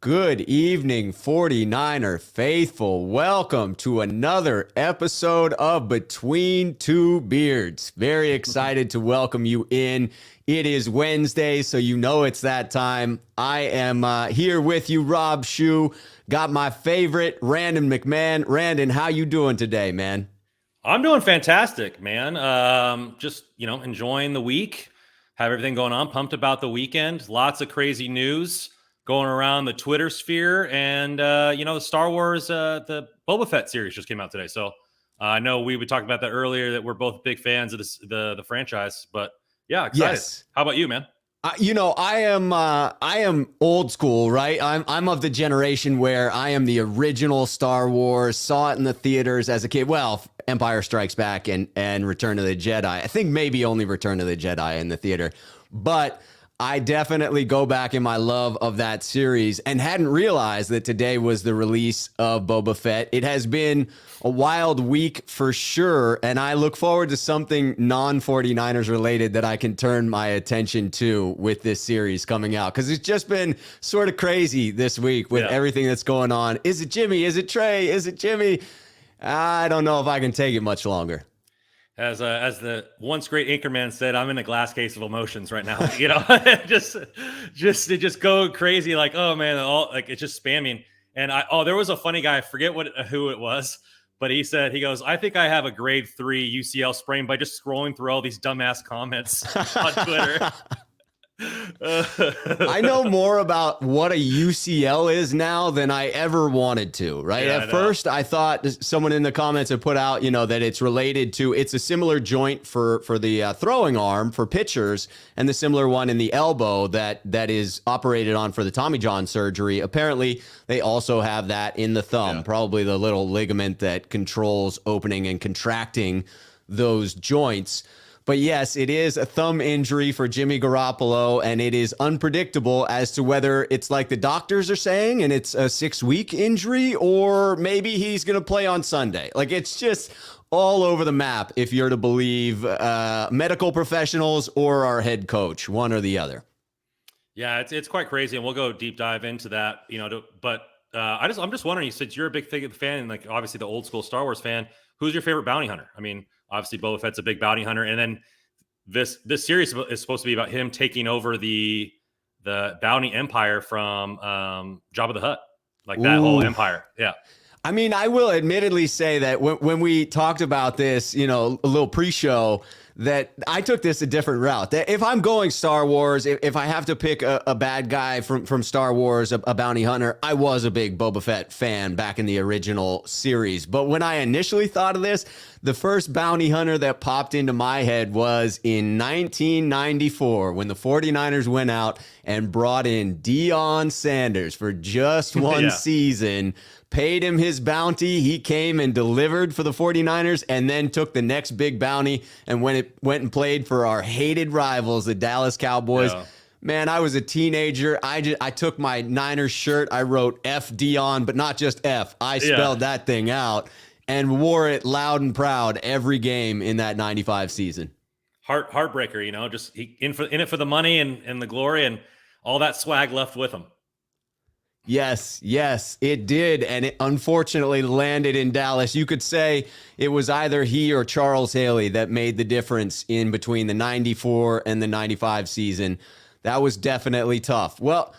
Good evening, 49er faithful. Welcome to another episode of Between Two Beards. Very excited to welcome you in. It is Wednesday, so you know it's that time. I am here with you, Rob Schuh. Got my favorite, Randon McMahon. Randon, how you doing today, man? I'm doing fantastic, man. Just, enjoying the week. Have everything going on. Pumped about the weekend. Lots of crazy news going around the Twitter sphere. And, the Star Wars, the Boba Fett series just came out today. So I know we talked about that earlier, that we're both big fans of the franchise. But yeah, excited. Yes. How about you, man? I am old school, right? I'm of the generation where I am the original Star Wars, saw it in the theaters as a kid. Well, Empire Strikes Back and Return of the Jedi. I think maybe only Return of the Jedi in the theater. But I definitely go back in my love of that series and hadn't realized that today was the release of Boba Fett. It has been a wild week for sure, and I look forward to something non-49ers related that I can turn my attention to with this series coming out, because it's just been sort of crazy this week with everything that's going on. Is it Jimmy? Is it Trey? Is it Jimmy? I don't know if I can take it much longer. As the once great anchorman said, I'm in a glass case of emotions right now. just go crazy. Like, oh man, it's just spamming. And there was a funny guy. I forget who it was, but he goes, I think I have a grade 3 UCL sprain by just scrolling through all these dumbass comments on Twitter. I know more about what a UCL is now than I ever wanted to, right? Yeah, At first, I thought someone in the comments had put out, that it's related to, it's a similar joint for the throwing arm for pitchers, and the similar one in the elbow that is operated on for the Tommy John surgery. Apparently, they also have that in the thumb, probably the little ligament that controls opening and contracting those joints. But yes, it is a thumb injury for Jimmy Garoppolo, and it is unpredictable as to whether it's like the doctors are saying and it's a 6-week injury, or maybe he's going to play on Sunday. Like, it's just all over the map if you're to believe medical professionals or our head coach, one or the other. Yeah, it's quite crazy, and we'll go deep dive into that. I'm just wondering, since you're a big fan and like obviously the old school Star Wars fan, who's your favorite bounty hunter? I mean, obviously Boba Fett's a big bounty hunter, and then this series is supposed to be about him taking over the bounty empire from Jabba the Hutt, like that whole empire. Yeah. I mean, I will admittedly say that when we talked about this, a little pre-show, that I took this a different route. That if I'm going Star Wars, if I have to pick a bad guy from Star Wars, a bounty hunter, I was a big Boba Fett fan back in the original series. But when I initially thought of this, the first bounty hunter that popped into my head was in 1994 when the 49ers went out and brought in Deion Sanders for just one season. Paid him his bounty. He came and delivered for the 49ers, and then took the next big bounty and went and played for our hated rivals, the Dallas Cowboys. Yeah. Man, I was a teenager. I took my Niners shirt. I wrote F Deion, but not just F. I spelled that thing out and wore it loud and proud every game in that 95 season. Heartbreaker, just in it for the money and the glory, and all that swag left with him. Yes, it did. And it unfortunately landed in Dallas. You could say it was either he or Charles Haley that made the difference in between the 94 and the 95 season. That was definitely tough. Well,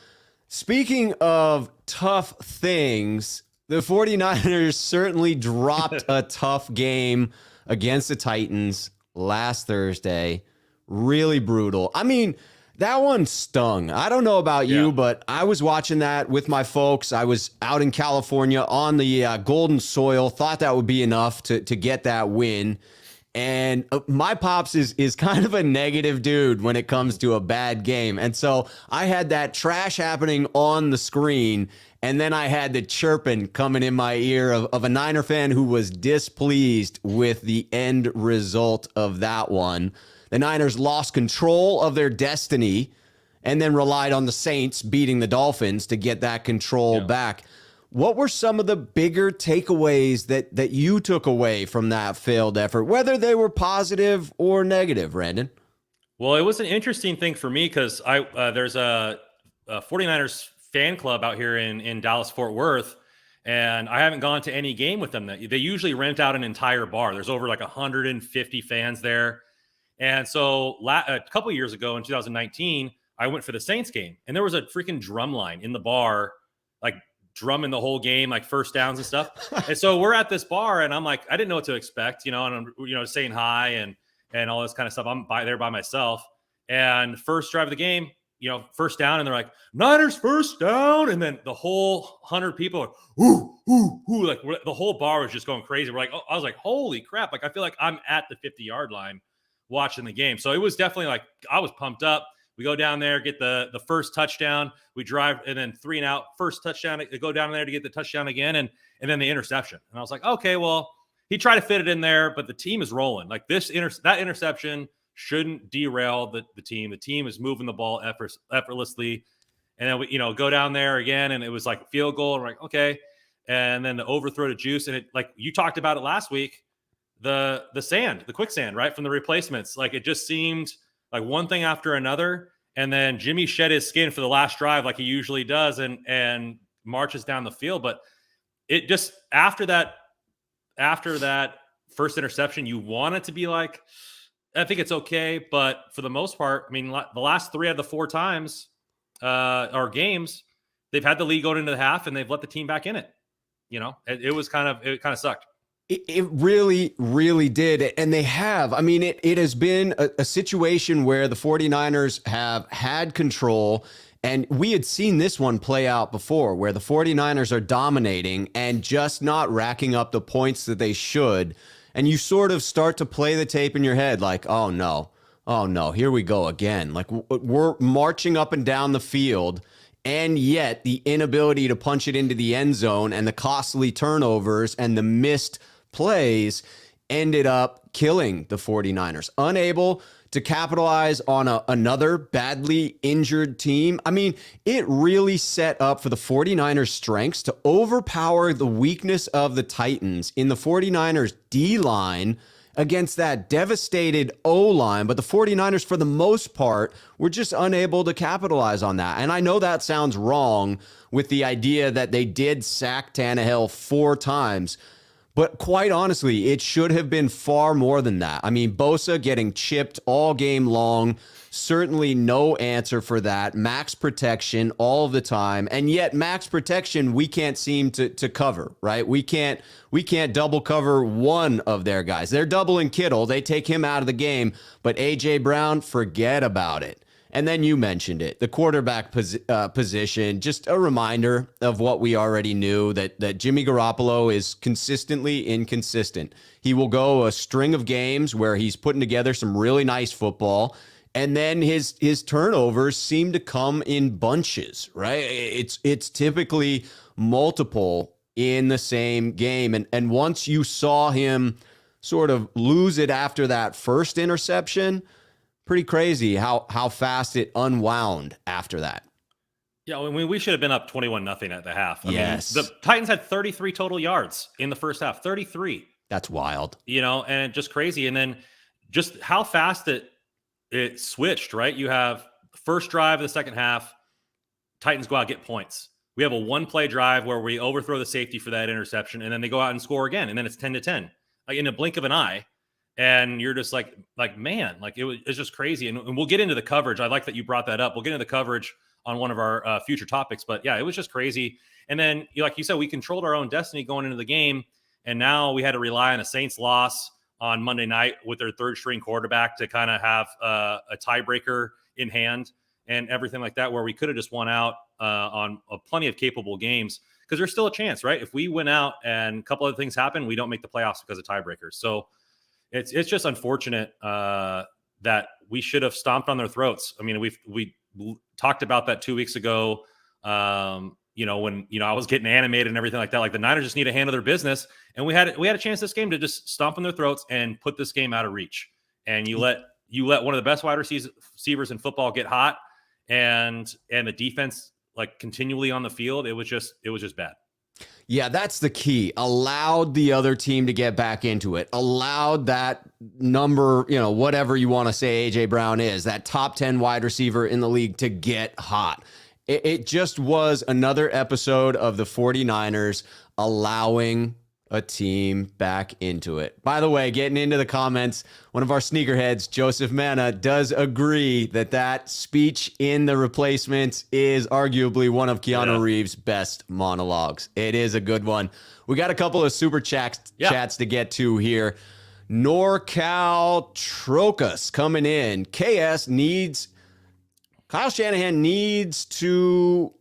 speaking of tough things, the 49ers certainly dropped a tough game against the Titans last Thursday. Really brutal. I mean, that one stung. I don't know about you, but I was watching that with my folks. I was out in California on the golden soil. Thought that would be enough to get that win. And my pops is kind of a negative dude when it comes to a bad game. And so I had that trash happening on the screen, and then I had the chirping coming in my ear of a Niner fan who was displeased with the end result of that one. The Niners lost control of their destiny and then relied on the Saints beating the Dolphins to get that control back. What were some of the bigger takeaways that you took away from that failed effort, whether they were positive or negative, Randon? Well, it was an interesting thing for me because there's a 49ers fan club out here in Dallas Fort Worth, and I haven't gone to any game with them. They usually rent out an entire bar. There's over like 150 fans there. And so a couple of years ago in 2019, I went for the Saints game, and there was a freaking drum line in the bar, like drumming the whole game, like first downs and stuff. And so we're at this bar, and I'm like, I didn't know what to expect, and I'm, saying hi and all this kind of stuff. I'm there by myself. And first drive of the game, first down, and they're like, Niners first down. And then the whole 100 people are, ooh, ooh, ooh, like the whole bar was just going crazy. We're like, oh, I was like, holy crap. Like, I feel like I'm at the 50-yard line watching the game. So it was definitely like, I was pumped up. We go down there, get the first touchdown. We drive, and then 3 and out, first touchdown, go down there to get the touchdown again. And then the interception. And I was like, okay, well, he tried to fit it in there, but the team is rolling. Like that interception shouldn't derail the team. The team is moving the ball effortlessly. And then we, go down there again, and it was like a field goal. We're like, okay. And then the overthrow to Juice. And it, like you talked about it last week, the quicksand, right? From the replacements. Like it just seemed like one thing after another. And then Jimmy shed his skin for the last drive like he usually does and marches down the field. But it just after that first interception, you want it to be like, I think it's okay. But for the most part, I mean, the last 3 out of the 4 times or games, they've had the lead going into the half, and they've let the team back in it. It kind of sucked. It really, really did. And they have. I mean, it has been a situation where the 49ers have had control. And we had seen this one play out before, where the 49ers are dominating and just not racking up the points that they should. And you sort of start to play the tape in your head like, oh no, here we go again. Like we're marching up and down the field. And yet the inability to punch it into the end zone and the costly turnovers and the missed plays ended up killing the 49ers. Unable to capitalize on another badly injured team. I mean, it really set up for the 49ers' strengths to overpower the weakness of the Titans in the 49ers' D-line against that devastated O-line. But the 49ers, for the most part, were just unable to capitalize on that. And I know that sounds wrong with the idea that they did sack Tannehill 4 times. But quite honestly, it should have been far more than that. I mean, Bosa getting chipped all game long, certainly no answer for that. Max protection all of the time. And yet max protection, we can't seem to cover, right? We can't double cover one of their guys. They're doubling Kittle. They take him out of the game. But A.J. Brown, forget about it. And then you mentioned it, the quarterback position, just a reminder of what we already knew, that Jimmy Garoppolo is consistently inconsistent. He will go a string of games where he's putting together some really nice football, and then his turnovers seem to come in bunches, right? It's typically multiple in the same game. And once you saw him sort of lose it after that first interception, pretty crazy how fast it unwound after that. Yeah, I mean, we should have been up 21-0 at the half. Yes. I mean, the Titans had 33 total yards in the first half. 33. That's wild. And just crazy. And then just how fast it switched, right? You have first drive of the second half, Titans go out and get points. We have a 1-play drive where we overthrow the safety for that interception, and then they go out and score again, and then it's 10-10. Like in a blink of an eye. And you're just like, man, like it's just crazy. And we'll get into the coverage. I like that you brought that up. We'll get into the coverage on one of our future topics. But yeah, it was just crazy. And then, like you said, we controlled our own destiny going into the game. And now we had to rely on a Saints loss on Monday night with their 3rd-string quarterback to kind of have a tiebreaker in hand and everything like that, where we could have just won out on plenty of capable games, because there's still a chance, right? If we win out and a couple other things happen, we don't make the playoffs because of tiebreakers. So it's just unfortunate that we should have stomped on their throats. I mean, we talked about that 2 weeks ago. When I was getting animated and everything like that. Like the Niners just need to handle their business, and we had a chance this game to just stomp on their throats and put this game out of reach. And you let one of the best wide receivers in football get hot, and the defense like continually on the field. It was just bad. Yeah, that's the key. Allowed the other team to get back into it. Allowed that number, whatever you want to say A.J. Brown is, that top 10 wide receiver in the league, to get hot. It just was another episode of the 49ers allowing a team back into it. By the way, getting into the comments, one of our sneakerheads, Joseph Manna, does agree that speech in The Replacements is arguably one of Keanu Reeves' best monologues. It is a good one. We got a couple of super chats to get to here. NorCal Trocus coming in. Kyle Shanahan needs to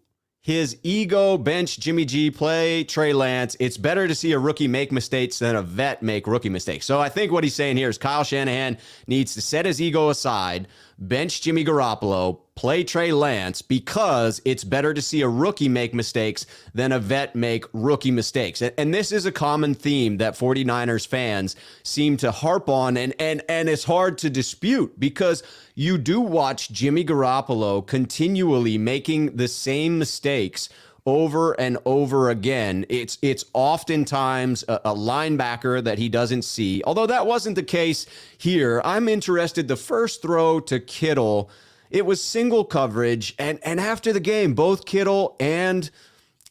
his ego bench Jimmy G, play Trey Lance. It's better to see a rookie make mistakes than a vet make rookie mistakes. So I think what he's saying here is Kyle Shanahan needs to set his ego aside, bench Jimmy Garoppolo, play Trey Lance, because it's better to see a rookie make mistakes than a vet make rookie mistakes. And this is a common theme that 49ers fans seem to harp on, and it's hard to dispute, because you do watch Jimmy Garoppolo continually making the same mistakes over and over again. It's oftentimes a linebacker that he doesn't see, although that wasn't the case here. I'm interested. The first throw to Kittle, it was single coverage, and after the game, both Kittle and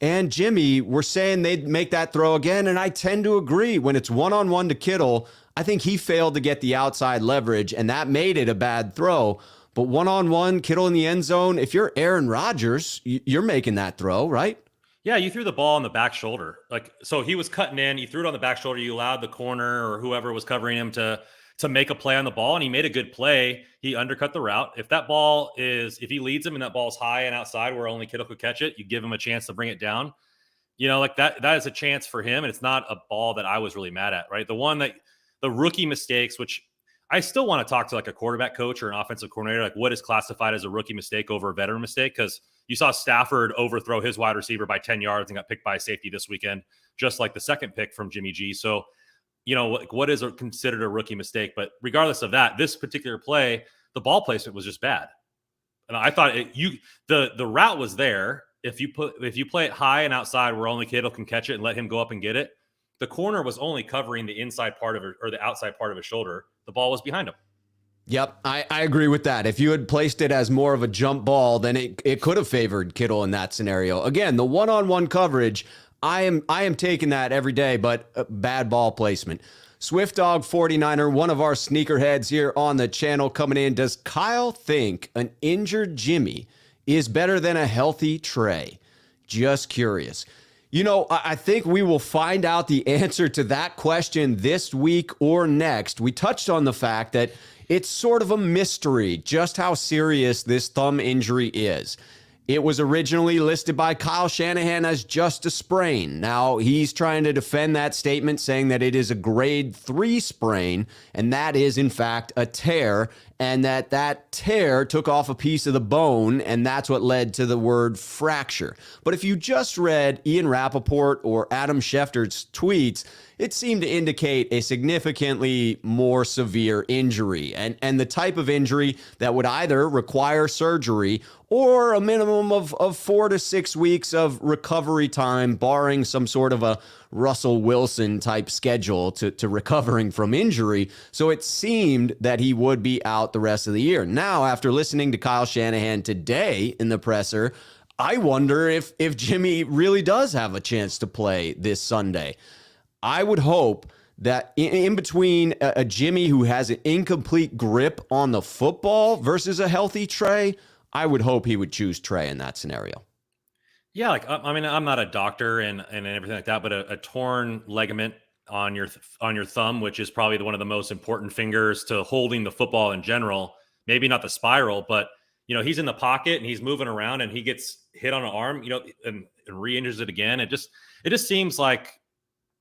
Jimmy were saying they'd make that throw again, and I tend to agree. When it's one-on-one to Kittle, I think he failed to get the outside leverage, and that made it a bad throw. But one-on-one, Kittle in the end zone, if you're Aaron Rodgers, you're making that throw, right? Yeah, you threw the ball on the back shoulder. So he was cutting in, you threw it on the back shoulder, you allowed the corner or whoever was covering him to make a play on the ball, and he made a good play. He undercut the route. If he leads him and that ball's high and outside where only Kittle could catch it, you give him a chance to bring it down. That is a chance for him, and it's not a ball that I was really mad at, right? The rookie mistakes, which I still want to talk to a quarterback coach or an offensive coordinator, what is classified as a rookie mistake over a veteran mistake? Because you saw Stafford overthrow his wide receiver by 10 yards and got picked by a safety this weekend, just like the second pick from Jimmy G. So, what is considered a rookie mistake? But regardless of that, this particular play, the ball placement was just bad. And I thought the route was there. If you play it high and outside where only Kittle can catch it and let him go up and get it, the corner was only covering the inside part of it or the outside part of his shoulder. The ball was behind him. Yep, I agree with that. If you had placed it as more of a jump ball, then it could have favored Kittle in that scenario. Again, the one-on-one coverage, I am taking that every day, but bad ball placement. Swift Dog 49er, one of our sneakerheads here on the channel coming in. Does Kyle think an injured Jimmy is better than a healthy Trey? Just curious. I think we will find out the answer to that question this week or next. We touched on the fact that it's sort of a mystery just how serious this thumb injury is. It was originally listed by Kyle Shanahan as just a sprain. Now, he's trying to defend that statement, saying that it is a grade 3 sprain, and that is, in fact, a tear, and that tear took off a piece of the bone, and that's what led to the word fracture. But if you just read Ian Rapoport or Adam Schefter's tweets, it seemed to indicate a significantly more severe injury, and the type of injury that would either require surgery or a minimum of 4 to 6 weeks of recovery time, barring some sort of a Russell Wilson type schedule to recovering from injury. So it seemed that he would be out the rest of the year. Now, after listening to Kyle Shanahan today in the presser, I wonder if Jimmy really does have a chance to play this Sunday. I would hope that in between a Jimmy who has an incomplete grip on the football versus a healthy Trey, I would hope he would choose Trey in that scenario. Yeah, I'm not a doctor and everything like that, but a torn ligament on your thumb, which is probably one of the most important fingers to holding the football in general. Maybe not the spiral, but he's in the pocket and he's moving around and he gets hit on an arm, and re-injures it again. It just seems like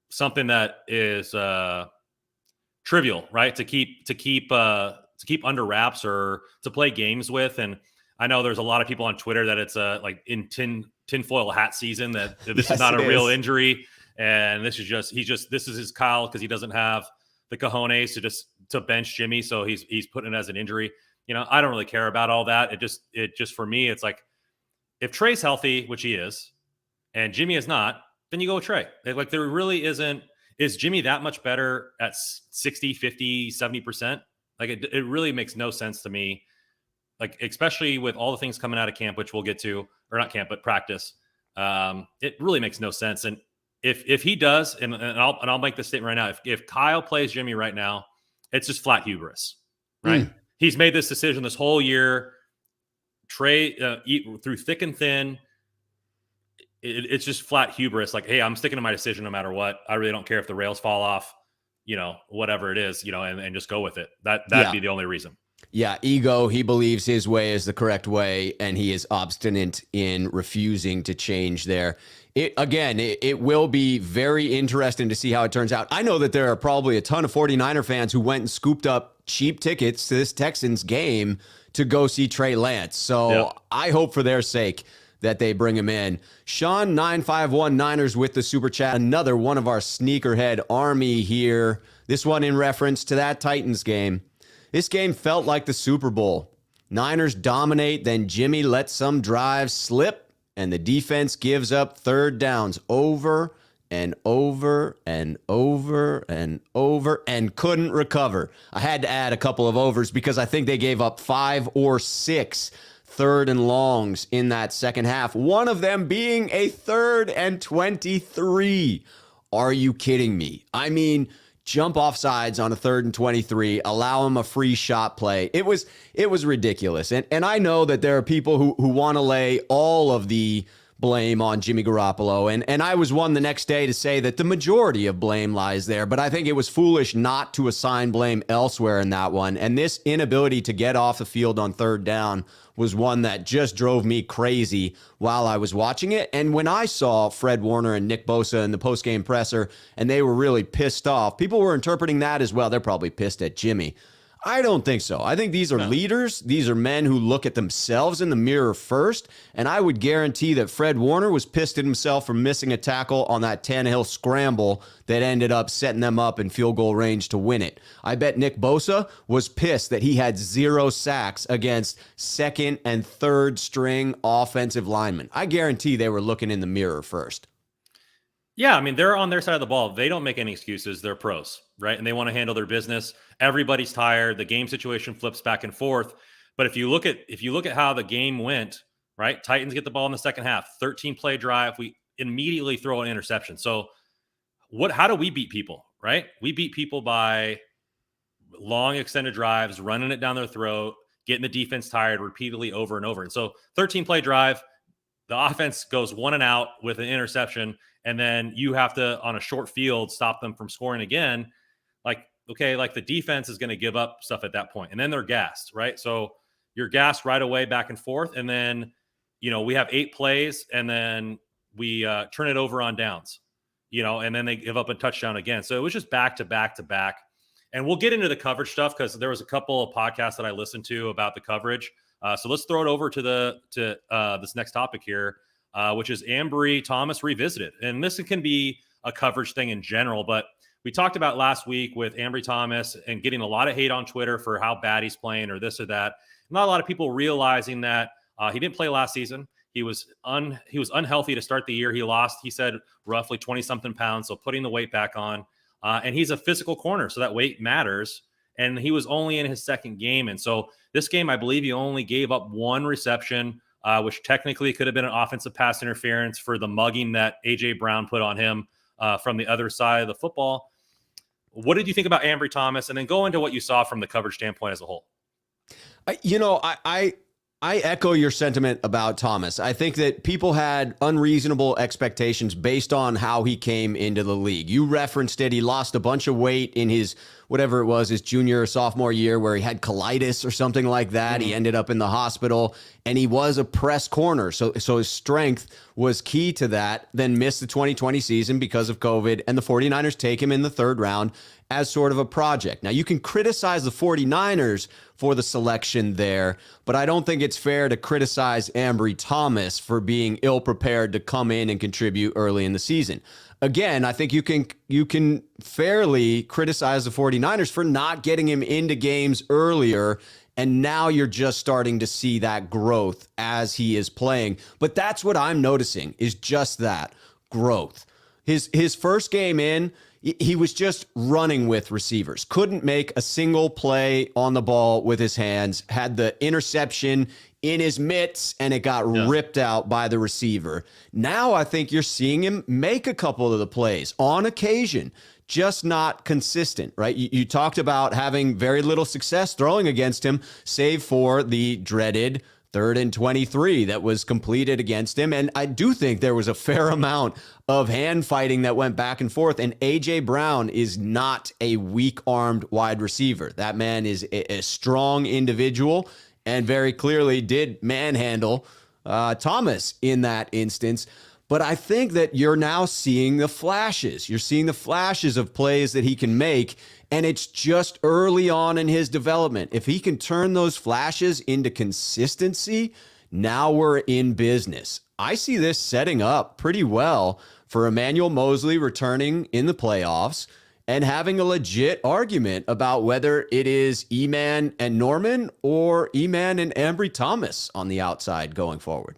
something that is trivial, right? To keep under wraps or to play games with. And I know there's a lot of people on Twitter that it's like in tinfoil hat season, that this Yes, is not a real is. injury, and this is his Kyle because he doesn't have the cojones to bench Jimmy, so he's putting it as an injury. I don't really care about all that. It just for me, it's like if Trey's healthy, which he is, and Jimmy is not, then you go with Trey. Like there really isn't. Is Jimmy that much better at 60, 50, 70%? Like it really makes no sense to me. like especially with all the things coming out of camp, which we'll get to, or not camp, but practice. It really makes no sense. And if he does, and I'll make this statement right now, if Kyle plays Jimmy right now, it's just flat hubris, right? He's made this decision this whole year. Trey, through thick and thin, it's just flat hubris. Like, hey, I'm sticking to my decision no matter what. I really don't care if the rails fall off, whatever it is, and just go with it. That'd be the only reason. Yeah, ego. He believes his way is the correct way, and he is obstinate in refusing to change there. It will be very interesting to see how it turns out. I know that there are probably a ton of 49er fans who went and scooped up cheap tickets to this Texans game to go see Trey Lance. So I hope for their sake that they bring him in. Sean 951 Niners with the super chat. Another one of our sneakerhead army here. This one in reference to that Titans game. This game felt like the Super Bowl. Niners dominate, then Jimmy lets some drives slip, and the defense gives up third downs over and over and over and over and couldn't recover. I had to add a couple of overs because I think they gave up 5 or 6 third and longs in that second half, one of them being a 3rd and 23. Are you kidding me? I mean, jump off sides on a 3rd and 23, allow him a free shot play. It was ridiculous. And I know that there are people who want to lay all of the blame on Jimmy Garoppolo. And I was one the next day to say that the majority of blame lies there, but I think it was foolish not to assign blame elsewhere in that one. And this inability to get off the field on 3rd down was one that just drove me crazy while I was watching it. And when I saw Fred Warner and Nick Bosa in the postgame presser, and they were really pissed off, people were interpreting that as, well, they're probably pissed at Jimmy. I don't think so. I think these are leaders. These are men who look at themselves in the mirror first. And I would guarantee that Fred Warner was pissed at himself for missing a tackle on that Tannehill scramble that ended up setting them up in field goal range to win it. I bet Nick Bosa was pissed that he had 0 sacks against 2nd and 3rd string offensive linemen. I guarantee they were looking in the mirror first. Yeah, I mean, they're on their side of the ball. They don't make any excuses. They're pros, right? And they want to handle their business. Everybody's tired. The game situation flips back and forth. But if you look at how the game went, right? Titans get the ball in the second half, 13-play drive. We immediately throw an interception. So how do we beat people, right? We beat people by long extended drives, running it down their throat, getting the defense tired repeatedly over and over. And so 13-play drive, the offense goes 1 and out with an interception, and then you have to, on a short field, stop them from scoring again. Like the defense is going to give up stuff at that point, and then they're gassed, right? So you're gassed right away back and forth, and then, we have 8 plays, and then we turn it over on downs, and then they give up a touchdown again. So it was just back to back to back. And we'll get into the coverage stuff because there was a couple of podcasts that I listened to about the coverage. So let's throw it over to this next topic here, which is Ambry Thomas Revisited. And this can be a coverage thing in general, but we talked about last week with Ambry Thomas and getting a lot of hate on Twitter for how bad he's playing or this or that. Not a lot of people realizing that he didn't play last season. He was unhealthy to start the year. He lost, he said, roughly 20-something pounds, so putting the weight back on. And he's a physical corner, so that weight matters. And he was only in his 2nd game. And so this game, I believe he only gave up 1 reception, which technically could have been an offensive pass interference for the mugging that A.J. Brown put on him from the other side of the football. What did you think about Ambry Thomas? And then go into what you saw from the coverage standpoint as a whole. I echo your sentiment about Thomas. I think that people had unreasonable expectations based on how he came into the league. You referenced it. He lost a bunch of weight in his, whatever it was, his junior or sophomore year where he had colitis or something like that. He ended up in the hospital, and he was a press corner. So his strength was key to that, then missed the 2020 season because of COVID, and the 49ers take him in the 3rd round as sort of a project. Now, you can criticize the 49ers for the selection there, but I don't think it's fair to criticize Ambry Thomas for being ill-prepared to come in and contribute early in the season. Again, I think you can fairly criticize the 49ers for not getting him into games earlier, and now you're just starting to see that growth as he is playing. But that's what I'm noticing, is just that growth. His first game in, he was just running with receivers, couldn't make a single play on the ball with his hands, had the interception in his mitts, and it got ripped out by the receiver. Now I think you're seeing him make a couple of the plays on occasion, just not consistent, right? You talked about having very little success throwing against him, save for the dreaded 3rd and 23 that was completed against him. And I do think there was a fair amount of hand fighting that went back and forth. And A.J. Brown is not a weak-armed wide receiver. That man is a strong individual and very clearly did manhandle Thomas in that instance. But I think that you're now seeing the flashes. You're seeing the flashes of plays that he can make, and it's just early on in his development. If he can turn those flashes into consistency, now we're in business. I see this setting up pretty well for Emmanuel Moseley returning in the playoffs and having a legit argument about whether it is Eman and Norman or Eman and Ambry Thomas on the outside going forward.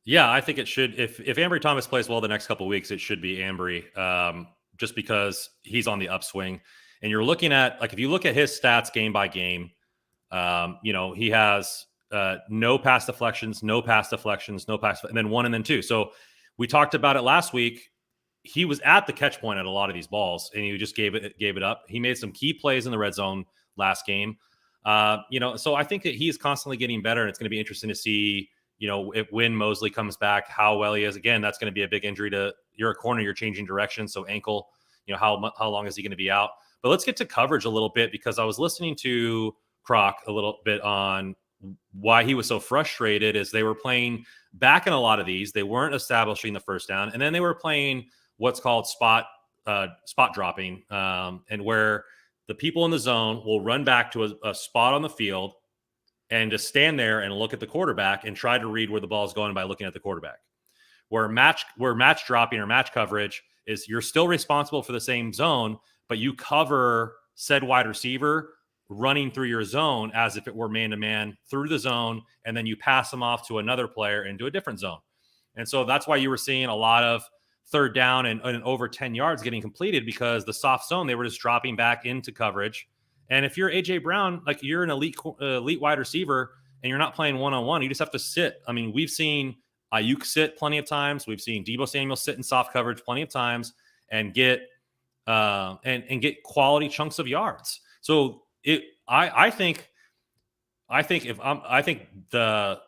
Yeah, I think it should. If Ambry Thomas plays well the next couple of weeks, it should be Ambry, just because he's on the upswing. And you're looking at, like, if you look at his stats game by game, he has no pass deflections, and then 1 and then 2. So we talked about it last week. He was at the catch point at a lot of these balls, and he just gave it up. He made some key plays in the red zone last game. So I think that he is constantly getting better, and it's going to be interesting to see, when Moseley comes back, how well he is. Again, that's going to be a big injury you're a corner, you're changing direction. So ankle, how long is he going to be out? But let's get to coverage a little bit, because I was listening to Croc a little bit on why he was so frustrated is they were playing back in a lot of these. They weren't establishing the first down, and then they were playing what's called spot dropping, and where the people in the zone will run back to a spot on the field and just stand there and look at the quarterback and try to read where the ball is going by looking at the quarterback. Where match dropping or match coverage is you're still responsible for the same zone, but you cover said wide receiver running through your zone as if it were man-to-man through the zone, and then you pass them off to another player into a different zone. And so that's why you were seeing a lot of 3rd down and over 10 yards getting completed, because the soft zone, they were just dropping back into coverage. And if you're A.J. Brown, like, you're an elite wide receiver and you're not playing one-on-one, you just have to sit. I mean, we've seen Ayuk sit plenty of times. We've seen Deebo Samuel sit in soft coverage plenty of times and get get quality chunks of yards. So I think the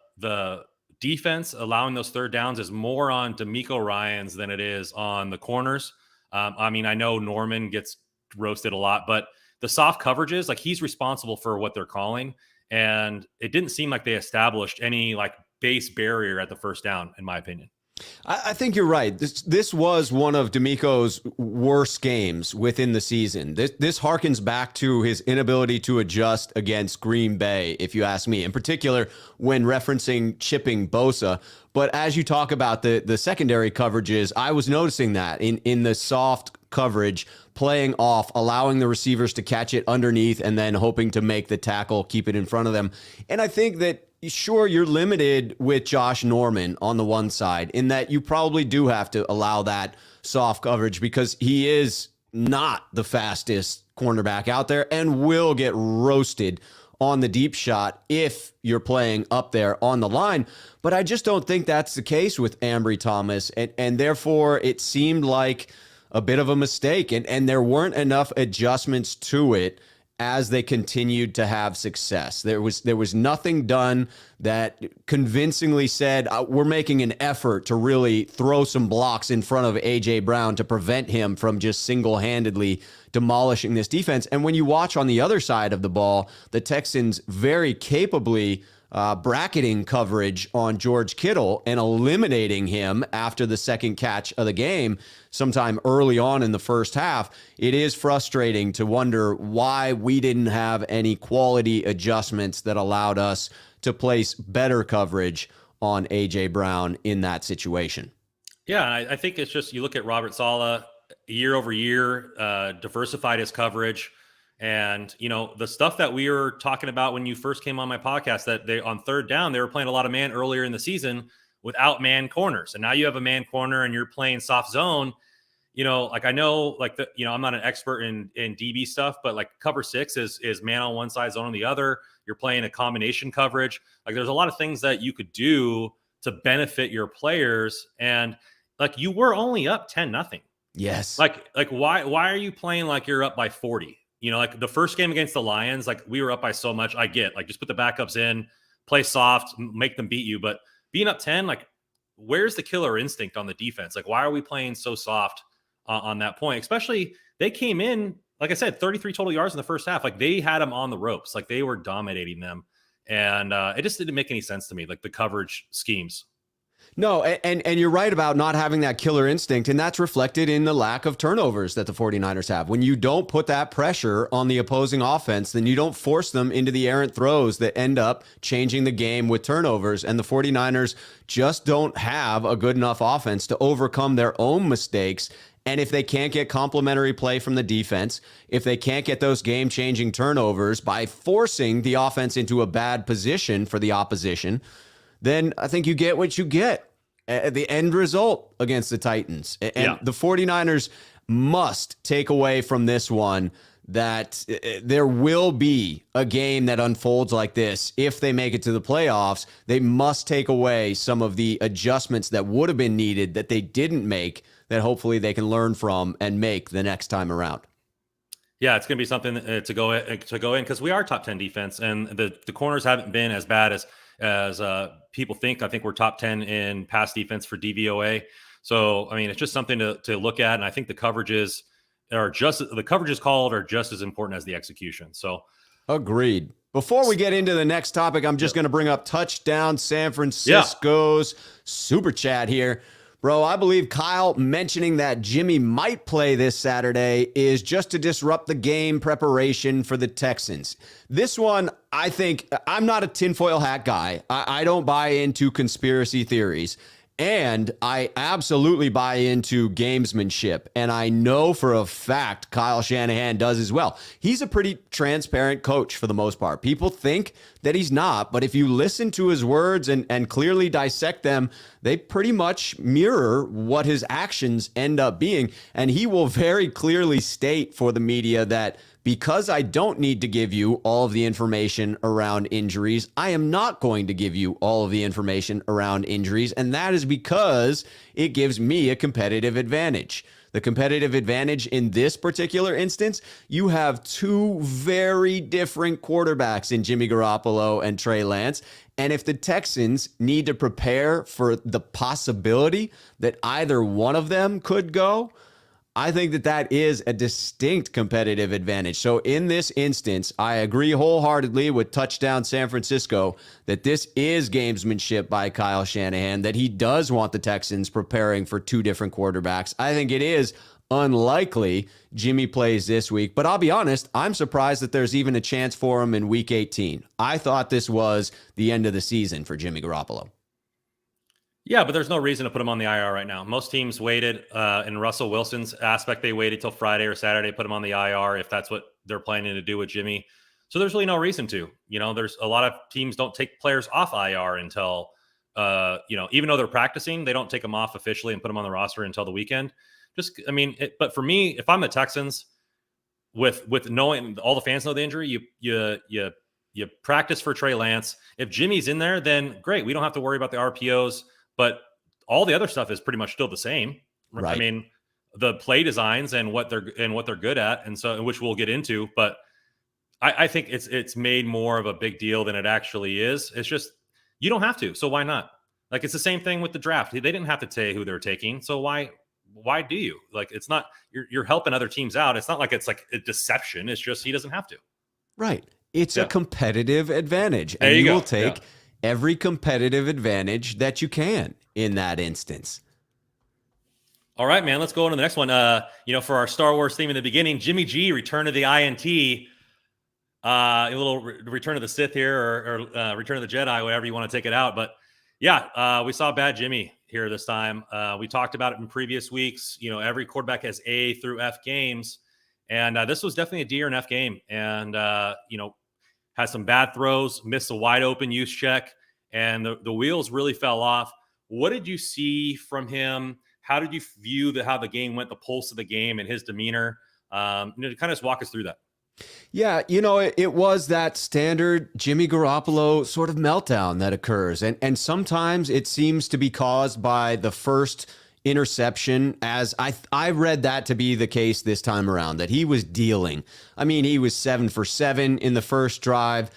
defense allowing those 3rd downs is more on D'Amico Ryans than it is on the corners. I know Norman gets roasted a lot, but the soft coverages, like, he's responsible for what they're calling. And it didn't seem like they established any, like, base barrier at the first down, in my opinion. I think you're right. This was one of D'Amico's worst games within the season. This harkens back to his inability to adjust against Green Bay, if you ask me, in particular when referencing chipping Bosa. But as you talk about the secondary coverages, I was noticing that in the soft coverage, playing off, allowing the receivers to catch it underneath, and then hoping to make the tackle, keep it in front of them. And I think that, sure, you're limited with Josh Norman on the one side in that you probably do have to allow that soft coverage because he is not the fastest cornerback out there and will get roasted on the deep shot if you're playing up there on the line. But I just don't think that's the case with Ambry Thomas. And therefore, it seemed like a bit of a mistake. And there weren't enough adjustments to it as they continued to have success. There was nothing done that convincingly said, we're making an effort to really throw some blocks in front of A.J. Brown to prevent him from just single-handedly demolishing this defense. And when you watch on the other side of the ball, the Texans very capably bracketing coverage on George Kittle and eliminating him after the second catch of the game sometime early on in the first half. It is frustrating to wonder why we didn't have any quality adjustments that allowed us to place better coverage on A.J. Brown in that situation. Yeah, I think it's just, you look at Robert Saleh year over year, diversified his coverage. And, the stuff that we were talking about when you first came on my podcast, that they on third down, they were playing a lot of man earlier in the season without man corners. And now you have a man corner and you're playing soft zone. like I know, like I'm not an expert in DB stuff, but like cover 6 is man on one side, zone on the other. You're playing a combination coverage. Like there's a lot of things that you could do to benefit your players. And like you were only up 10-0. Yes. Like why are you playing like you're up by 40? Like the first game against the Lions, like we were up by so much. I get like just put the backups in, play soft, make them beat you. But being up 10, like where's the killer instinct on the defense? Like why are we playing so soft on that point? Especially they came in, like I said, 33 total yards in the first half. Like they had them on the ropes. Like they were dominating them. And it just didn't make any sense to me, like the coverage schemes. No, and you're right about not having that killer instinct, and that's reflected in the lack of turnovers that the 49ers have. When you don't put that pressure on the opposing offense, then you don't force them into the errant throws that end up changing the game with turnovers, and the 49ers just don't have a good enough offense to overcome their own mistakes. And if they can't get complementary play from the defense, if they can't get those game-changing turnovers by forcing the offense into a bad position for the opposition, then I think you get what you get at the end result against the Titans. And the 49ers must take away from this one that there will be a game that unfolds like this. If they make it to the playoffs, they must take away some of the adjustments that would have been needed that they didn't make, that hopefully they can learn from and make the next time around. Yeah, it's going to be something to go in because we are top 10 defense, and the corners haven't been as bad as people think. I think we're top 10 in pass defense for DVOA. So, I mean, it's just something to look at. And I think the coverages called are just as important as the execution. So agreed. Before we get into the next topic, I'm just going to bring up Touchdown San Francisco's super chat here. Bro, I believe Kyle mentioning that Jimmy might play this Saturday is just to disrupt the game preparation for the Texans. This one, I think, I'm not a tinfoil hat guy. I don't buy into conspiracy theories. And I absolutely buy into gamesmanship. And I know for a fact Kyle Shanahan does as well. He's a pretty transparent coach for the most part. People think that he's not, but if you listen to his words and clearly dissect them, they pretty much mirror what his actions end up being. And he will very clearly state for the media that because I don't need to give you all of the information around injuries, I am not going to give you all of the information around injuries. And that is because it gives me a competitive advantage. The competitive advantage in this particular instance, you have two very different quarterbacks in Jimmy Garoppolo and Trey Lance. And if the Texans need to prepare for the possibility that either one of them could go, I think that is a distinct competitive advantage. So in this instance, I agree wholeheartedly with Touchdown San Francisco that this is gamesmanship by Kyle Shanahan, that he does want the Texans preparing for two different quarterbacks. I think it is unlikely Jimmy plays this week, but I'll be honest, I'm surprised that there's even a chance for him in week 18. I thought this was the end of the season for Jimmy Garoppolo. Yeah, but there's no reason to put him on the IR right now. Most teams waited. In Russell Wilson's aspect, they waited till Friday or Saturday, put him on the IR if that's what they're planning to do with Jimmy. So there's really no reason to. There's a lot of teams don't take players off IR until, even though they're practicing, they don't take them off officially and put them on the roster until the weekend. But for me, if I'm the Texans, with knowing all the fans know the injury, you practice for Trey Lance. If Jimmy's in there, then great. We don't have to worry about the RPOs. But all the other stuff is pretty much still the same. Right. I mean, the play designs and what they're good at, and so which we'll get into. But I think it's made more of a big deal than it actually is. It's just you don't have to, so why not? Like it's the same thing with the draft. They didn't have to say who they're taking, so why do you? Like it's not you're helping other teams out. It's not like it's like a deception. It's just he doesn't have to. Right. It's a competitive advantage, and you will take every competitive advantage that you can in that instance. All right, man, let's go on to the next one. For our Star Wars theme in the beginning, Jimmy G, Return of the INT, a little Return of the Sith here, or Return of the Jedi, whatever you want to take it out. But yeah, we saw bad Jimmy here this time. We talked about it in previous weeks. Every quarterback has A through F games, and this was definitely a D or an F game. And had some bad throws, missed a wide open use check, and the wheels really fell off. What did you see from him? how did you view how the game went, the pulse of the game, and his demeanor? Kind of just walk us through that. Yeah, it was that standard Jimmy Garoppolo sort of meltdown that occurs. And sometimes it seems to be caused by the first interception, as I read that to be the case this time around, that he was dealing. I mean, he was 7 for 7 in the first drive.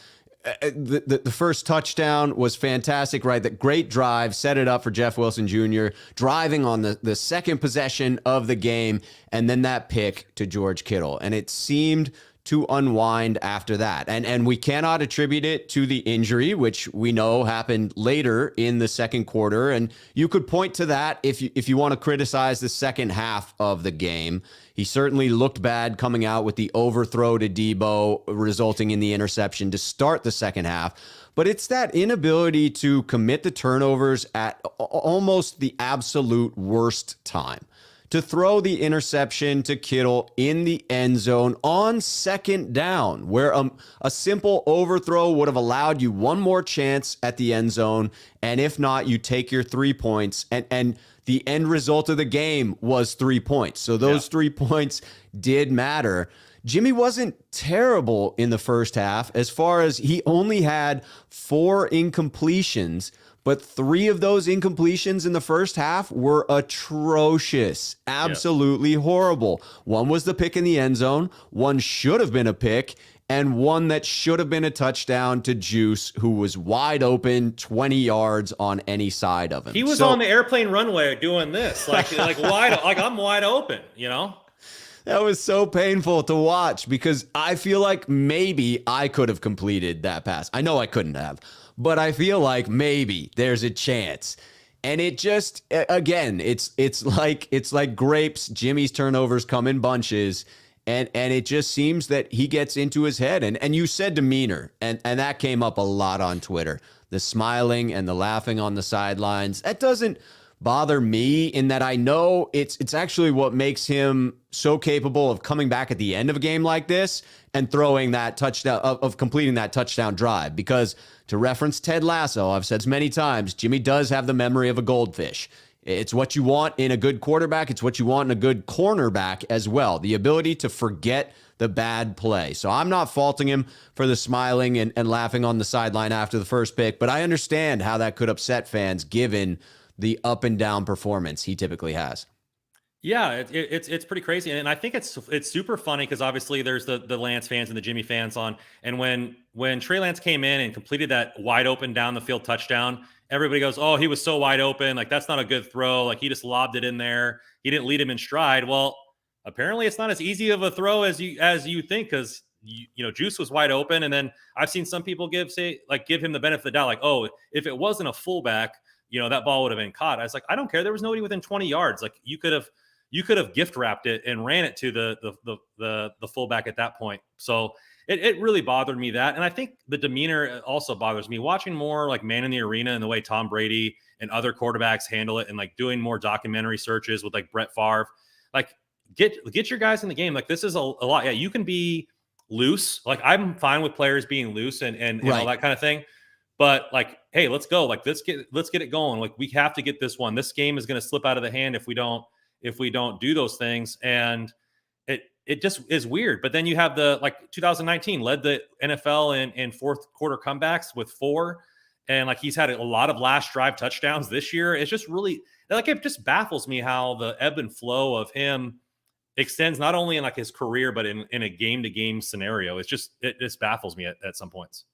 The first touchdown was fantastic, right? That great drive, set it up for Jeff Wilson Jr., driving on the second possession of the game, and then that pick to George Kittle. And it seemed to unwind after that. And we cannot attribute it to the injury, which we know happened later in the second quarter. And you could point to that if you want to criticize the second half of the game. He certainly looked bad coming out with the overthrow to Debo, resulting in the interception to start the second half. But it's that inability to commit the turnovers at almost the absolute worst time. To throw the interception to Kittle in the end zone on second down, where a simple overthrow would have allowed you one more chance at the end zone. And if not, you take your 3 points. And the end result of the game was 3 points. So those 3 points did matter. Jimmy wasn't terrible in the first half, as far as he only had 4 incompletions. But 3 of those incompletions in the first half were atrocious, absolutely horrible. One was the pick in the end zone. One should have been a pick, and one that should have been a touchdown to Juice, who was wide open 20 yards on any side of him. He was on the airplane runway doing this, like wide, like I'm wide open, That was so painful to watch, because I feel like maybe I could have completed that pass. I know I couldn't have, but I feel like maybe there's a chance. And it just, again, it's like grapes. Jimmy's turnovers come in bunches, and it just seems that he gets into his head. And you said demeanor, and that came up a lot on Twitter. The smiling and the laughing on the sidelines. That doesn't bother me, in that I know it's actually what makes him so capable of coming back at the end of a game like this and throwing that touchdown, of completing that touchdown drive. Because, to reference Ted Lasso, I've said many times, Jimmy does have the memory of a goldfish. It's what you want in a good quarterback. It's what you want in a good cornerback as well. The ability to forget the bad play. So I'm not faulting him for the smiling and laughing on the sideline after the first pick, but I understand how that could upset fans given the up and down performance he typically has. Yeah, it's pretty crazy, and I think it's super funny, because obviously there's the Lance fans and the Jimmy fans on, and when Trey Lance came in and completed that wide open down the field touchdown, everybody goes, "Oh, he was so wide open, like that's not a good throw, like he just lobbed it in there, he didn't lead him in stride." Well, apparently it's not as easy of a throw as you think, because Juice was wide open, and then I've seen some people give him the benefit of the doubt, like, "Oh, if it wasn't a fullback, that ball would have been caught." I was like, I don't care. There was nobody within 20 yards. Like you could have gift wrapped it and ran it to the fullback at that point. So it really bothered me that. And I think the demeanor also bothers me, watching more like Man in the Arena and the way Tom Brady and other quarterbacks handle it, and like doing more documentary searches with like Brett Favre. Like get your guys in the game. Like this is a lot. Yeah, you can be loose. Like I'm fine with players being loose and right, all that kind of thing. But like, hey, let's go. Like let's get it going. Like we have to get this one. This game is going to slip out of the hand if we don't do those things. And it just is weird. But then you have 2019 led the NFL in fourth quarter comebacks with 4. And like he's had a lot of last drive touchdowns this year. It's just really, like, it just baffles me how the ebb and flow of him extends not only in like his career, but in a game to game scenario. It just baffles me at some points.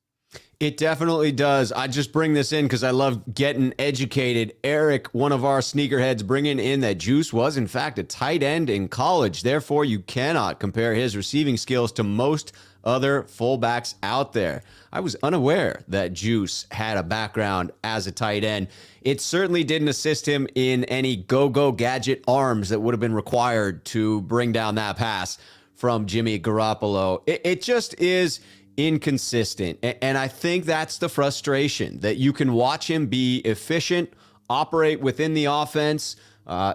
It definitely does. I just bring this in because I love getting educated. Eric, one of our sneakerheads, bringing in that Juice was, in fact, a tight end in college. Therefore, you cannot compare his receiving skills to most other fullbacks out there. I was unaware that Juice had a background as a tight end. It certainly didn't assist him in any go-go gadget arms that would have been required to bring down that pass from Jimmy Garoppolo. It just is inconsistent. And I think that's the frustration, that you can watch him be efficient, operate within the offense.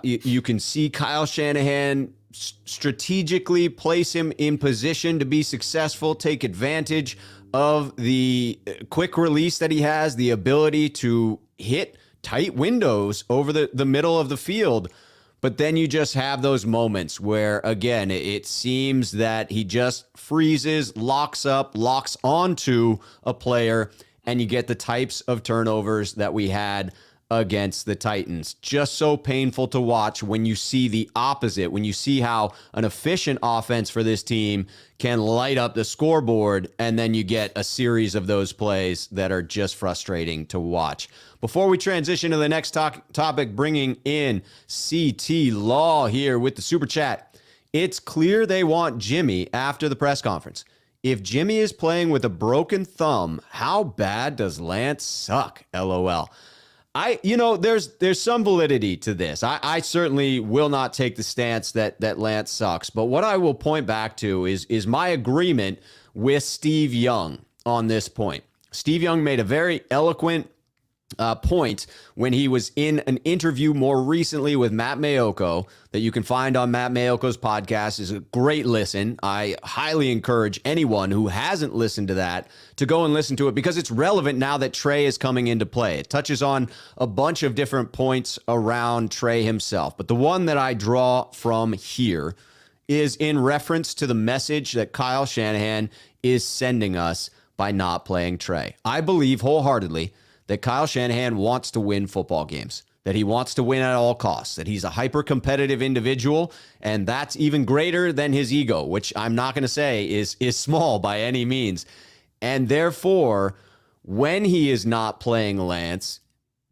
You can see Kyle Shanahan strategically place him in position to be successful, take advantage of the quick release that he has, the ability to hit tight windows over the middle of the field. But then you just have those moments where, again, it seems that he just freezes, locks up, locks onto a player, and you get the types of turnovers that we had against the Titans. Just so painful to watch when you see the opposite, when you see how an efficient offense for this team can light up the scoreboard, and then you get a series of those plays that are just frustrating to watch. Before we transition to the next topic, bringing in CT Law here with the Super Chat. It's clear they want Jimmy after the press conference. If Jimmy is playing with a broken thumb, how bad does Lance suck? LOL. There's some validity to this. I certainly will not take the stance that Lance sucks. But what I will point back to is my agreement with Steve Young on this point. Steve Young made a very eloquent point when he was in an interview more recently with Matt Mayoko that you can find on Matt Mayoko's podcast. Is a great listen. I highly encourage anyone who hasn't listened to that to go and listen to it because it's relevant now that Trey is coming into play. It touches on a bunch of different points around Trey himself. But the one that I draw from here is in reference to the message that Kyle Shanahan is sending us by not playing Trey. I believe wholeheartedly that Kyle Shanahan wants to win football games, that he wants to win at all costs, that he's a hyper-competitive individual, and that's even greater than his ego, which I'm not going to say is small by any means. And therefore, when he is not playing Lance,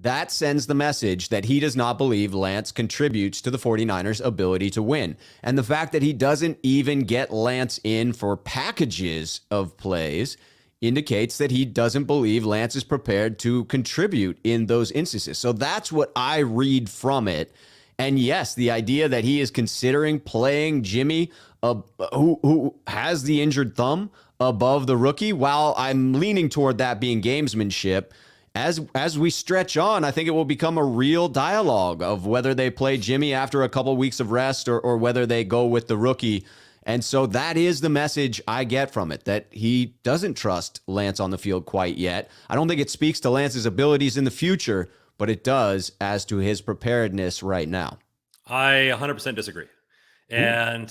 that sends the message that he does not believe Lance contributes to the 49ers' ability to win. And the fact that he doesn't even get Lance in for packages of plays indicates that he doesn't believe Lance is prepared to contribute in those instances. So that's what I read from it. And yes, the idea that he is considering playing Jimmy, who has the injured thumb, above the rookie, while I'm leaning toward that being gamesmanship, as we stretch on, I think it will become a real dialogue of whether they play Jimmy after a couple weeks of rest or whether they go with the rookie. And so that is the message I get from it, that he doesn't trust Lance on the field quite yet. I don't think it speaks to Lance's abilities in the future, but it does as to his preparedness right now. I 100% disagree. And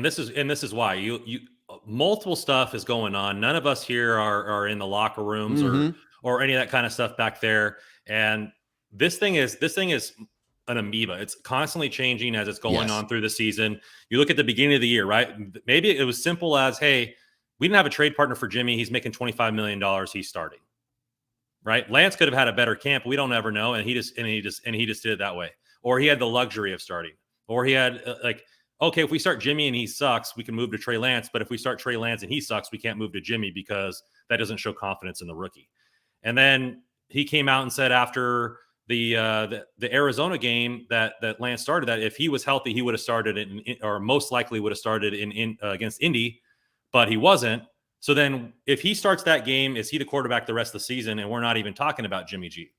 this is why you multiple stuff is going on. None of us here are in the locker rooms or any of that kind of stuff back there. And this thing is an amoeba. It's constantly changing as it's going on through the season. You look at the beginning of the year, right? Maybe it was simple as, hey, we didn't have a trade partner for Jimmy. He's making $25 million. He's starting, right? Lance could have had a better camp. We don't ever know. And he just did it that way. Or he had the luxury of starting, or he had okay, if we start Jimmy and he sucks, we can move to Trey Lance. But if we start Trey Lance and he sucks, we can't move to Jimmy because that doesn't show confidence in the rookie. And then he came out and said after the Arizona game that Lance started, that if he was healthy, he would have started or most likely would have started in against Indy, but he wasn't. So then if he starts that game, is he the quarterback the rest of the season? And we're not even talking about Jimmy G.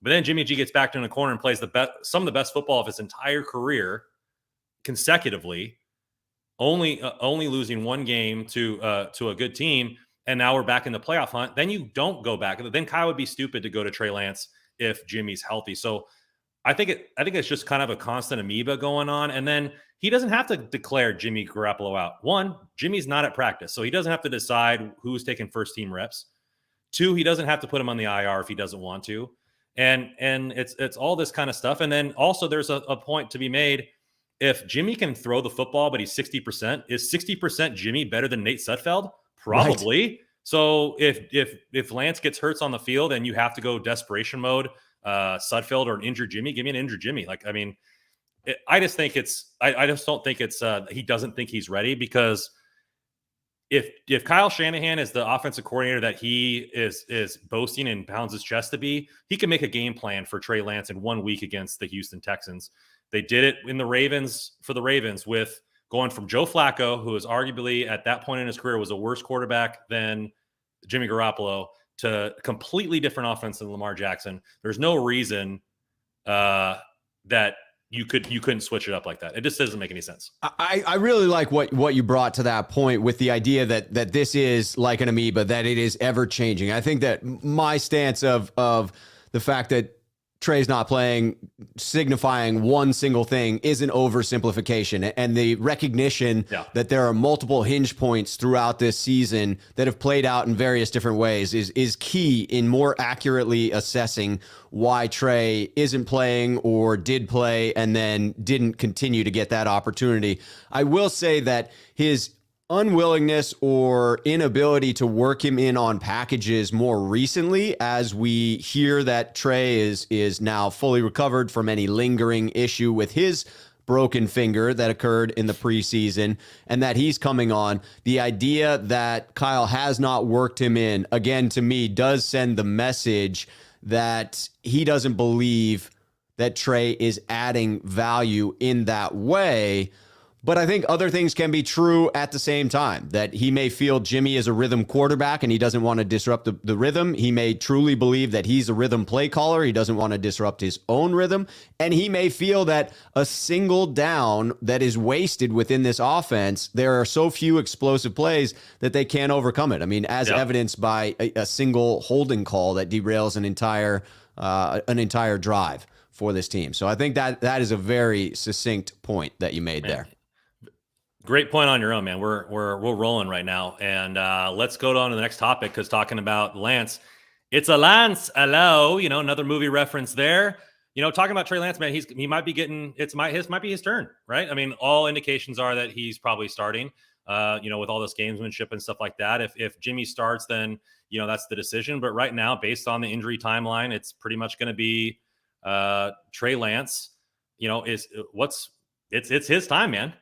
But then Jimmy G gets backed in the corner and plays some of the best football of his entire career consecutively, only losing one game to a good team. And now we're back in the playoff hunt. Then you don't go back. Then Kyle would be stupid to go to Trey Lance if Jimmy's healthy. So I think it's just kind of a constant amoeba going on. And then he doesn't have to declare Jimmy Garoppolo out. One, Jimmy's not at practice, so he doesn't have to decide who's taking first team reps. Two, he doesn't have to put him on the IR if he doesn't want to. And it's all this kind of stuff. And then also there's a point to be made. If Jimmy can throw the football, but he's 60%, is 60% Jimmy better than Nate Sudfeld? Probably. Right. So if Lance gets hurt on the field and you have to go desperation mode, Sudfeld or an injured Jimmy, give me an injured Jimmy. I just don't think it's he doesn't think he's ready, because if Kyle Shanahan is the offensive coordinator that he is boasting and pounds his chest to be, he can make a game plan for Trey Lance in 1 week against the Houston Texans. They did it in the Ravens with going from Joe Flacco, who was arguably at that point in his career was a worse quarterback than Jimmy Garoppolo, to a completely different offense than Lamar Jackson. There's no reason that you couldn't switch it up like that. It just doesn't make any sense. I really like what you brought to that point with the idea that this is like an amoeba, that it is ever changing. I think that my stance of the fact that Trey's not playing, signifying one single thing, is an oversimplification. And the recognition that there are multiple hinge points throughout this season that have played out in various different ways is key in more accurately assessing why Trey isn't playing or did play and then didn't continue to get that opportunity. I will say that his unwillingness or inability to work him in on packages more recently, as we hear that Trey is now fully recovered from any lingering issue with his broken finger that occurred in the preseason, and that he's coming on. The idea that Kyle has not worked him in, again, to me, does send the message that he doesn't believe that Trey is adding value in that way. But I think other things can be true at the same time, that he may feel Jimmy is a rhythm quarterback and he doesn't want to disrupt the rhythm. He may truly believe that he's a rhythm play caller. He doesn't want to disrupt his own rhythm. And he may feel that a single down that is wasted within this offense, there are so few explosive plays that they can't overcome it. I mean, as evidenced by a single holding call that derails an entire drive for this team. So I think that is a very succinct point that you made there. Great point on your own, man. We're rolling right now, and let's go on to the next topic, because talking about Lance, it's a Lance. Hello, another movie reference there. Talking about Trey Lance, man, he might be getting might be his turn, right? I mean, all indications are that he's probably starting. With all this gamesmanship and stuff like that. If Jimmy starts, then that's the decision. But right now, based on the injury timeline, it's pretty much going to be Trey Lance. It's his time, man.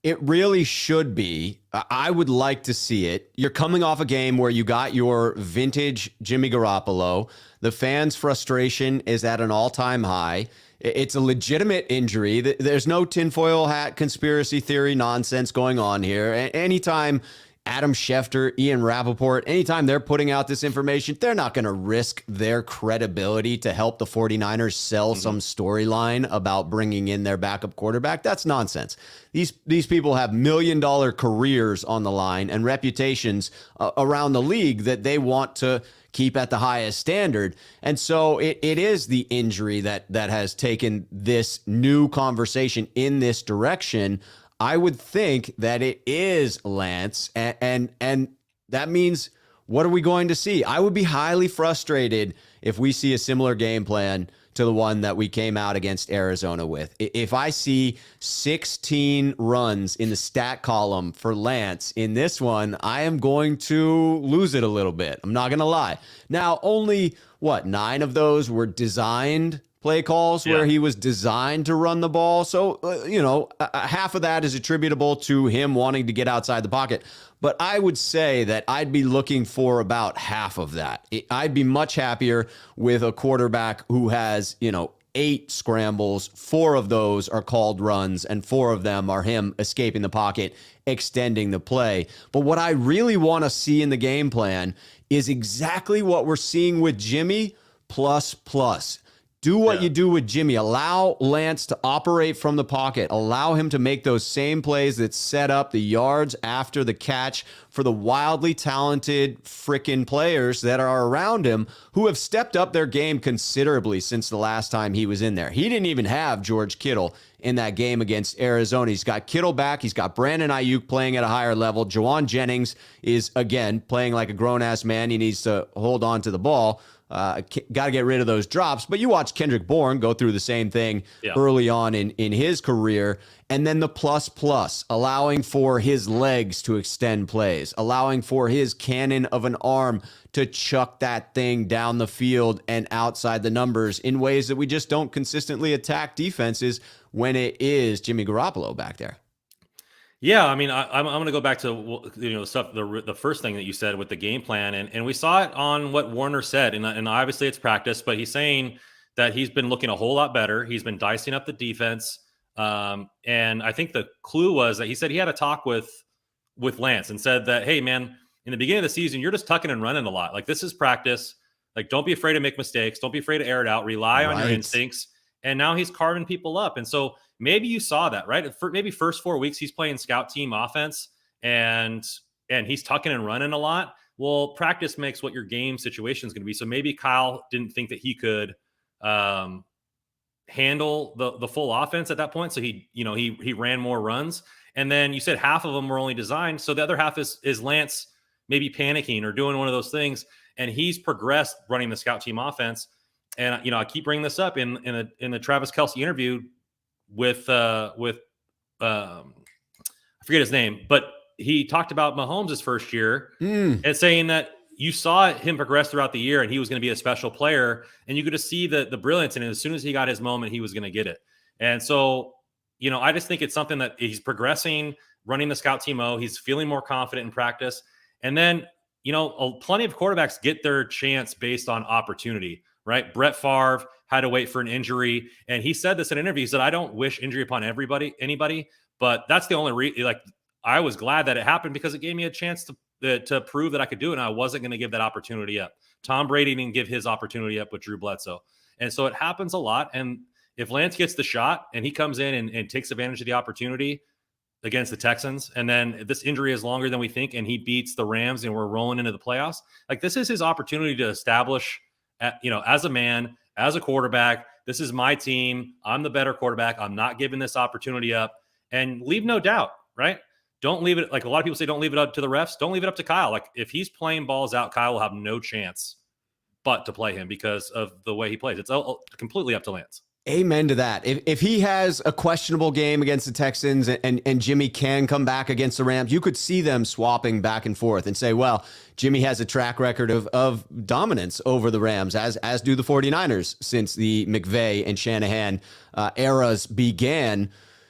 It really should be. I would like to see it. You're coming off a game where you got your vintage Jimmy Garoppolo. The fans' frustration is at an all-time high. It's a legitimate injury. There's no tinfoil hat conspiracy theory nonsense going on here. Anytime Adam Schefter, Ian Rapoport, anytime they're putting out this information, they're not going to risk their credibility to help the 49ers sell some storyline about bringing in their backup quarterback. That's nonsense. These people have million-dollar careers on the line and reputations around the league that they want to keep at the highest standard. And so it is the injury that has taken this new conversation in this direction. I would think that it is Lance, and that means, what are we going to see? I would be highly frustrated if we see a similar game plan to the one that we came out against Arizona with. If I see 16 runs in the stat column for Lance in this one, I am going to lose it a little bit. I'm not going to lie. Now, only, 9 of those were designed play calls where he was designed to run the ball. So, half of that is attributable to him wanting to get outside the pocket. But I would say that I'd be looking for about half of that. I'd be much happier with a quarterback who has, 8 scrambles. 4 of those are called runs, and 4 of them are him escaping the pocket, extending the play. But what I really want to see in the game plan is exactly what we're seeing with Jimmy plus. Do what you do with Jimmy. Allow Lance to operate from the pocket. Allow him to make those same plays that set up the yards after the catch for the wildly talented frickin' players that are around him who have stepped up their game considerably since the last time he was in there. He didn't even have George Kittle in that game against Arizona. He's got Kittle back. He's got Brandon Ayuk playing at a higher level. Jawan Jennings is, again, playing like a grown-ass man. He needs to hold on to the ball. Got to get rid of those drops. But you watch Kendrick Bourne go through the same thing early on in his career. And then the plus, allowing for his legs to extend plays, allowing for his cannon of an arm to chuck that thing down the field and outside the numbers in ways that we just don't consistently attack defenses when it is Jimmy Garoppolo back there. Yeah, I mean, I'm going to go back to the first thing that you said with the game plan, and we saw it on what Warner said, and obviously it's practice, but he's saying that he's been looking a whole lot better. He's been dicing up the defense, and I think the clue was that he said he had a talk with Lance and said that, hey man, in the beginning of the season, you're just tucking and running a lot. Like, this is practice. Like, don't be afraid to make mistakes. Don't be afraid to air it out. Rely on your instincts. And now he's carving people up, and so maybe you saw that, right? For maybe first 4 weeks, he's playing scout team offense and he's tucking and running a lot. Well, practice makes what your game situation is going to be. So maybe Kyle didn't think that he could handle the full offense at that point. So he ran more runs. And then you said half of them were only designed. So the other half is Lance maybe panicking or doing one of those things. And he's progressed running the scout team offense. And, I keep bringing this up in the Travis Kelce interview with I forget his name, but he talked about Mahomes' first year and saying that you saw him progress throughout the year and he was going to be a special player, and you could just see the brilliance. And as soon as he got his moment, he was going to get it. And so, I just think it's something that he's progressing, running the scout team. He's feeling more confident in practice. And then, plenty of quarterbacks get their chance based on opportunity, right? Brett Favre had to wait for an injury. And he said this in an interview. He said, I don't wish injury upon anybody, but that's the only reason. I was glad that it happened because it gave me a chance to prove that I could do it. And I wasn't going to give that opportunity up. Tom Brady didn't give his opportunity up with Drew Bledsoe. And so it happens a lot. And if Lance gets the shot and he comes in and takes advantage of the opportunity against the Texans, and then this injury is longer than we think, and he beats the Rams and we're rolling into the playoffs, this is his opportunity to establish, as a man, as a quarterback, this is my team. I'm the better quarterback. I'm not giving this opportunity up, and leave no doubt, right? Don't leave it. Like a lot of people say, don't leave it up to the refs. Don't leave it up to Kyle. If he's playing balls out, Kyle will have no chance but to play him because of the way he plays. It's completely up to Lance. Amen to that. If he has a questionable game against the Texans and Jimmy can come back against the Rams, you could see them swapping back and forth and say, well, Jimmy has a track record of dominance over the Rams, as do the 49ers since the McVay and Shanahan eras began.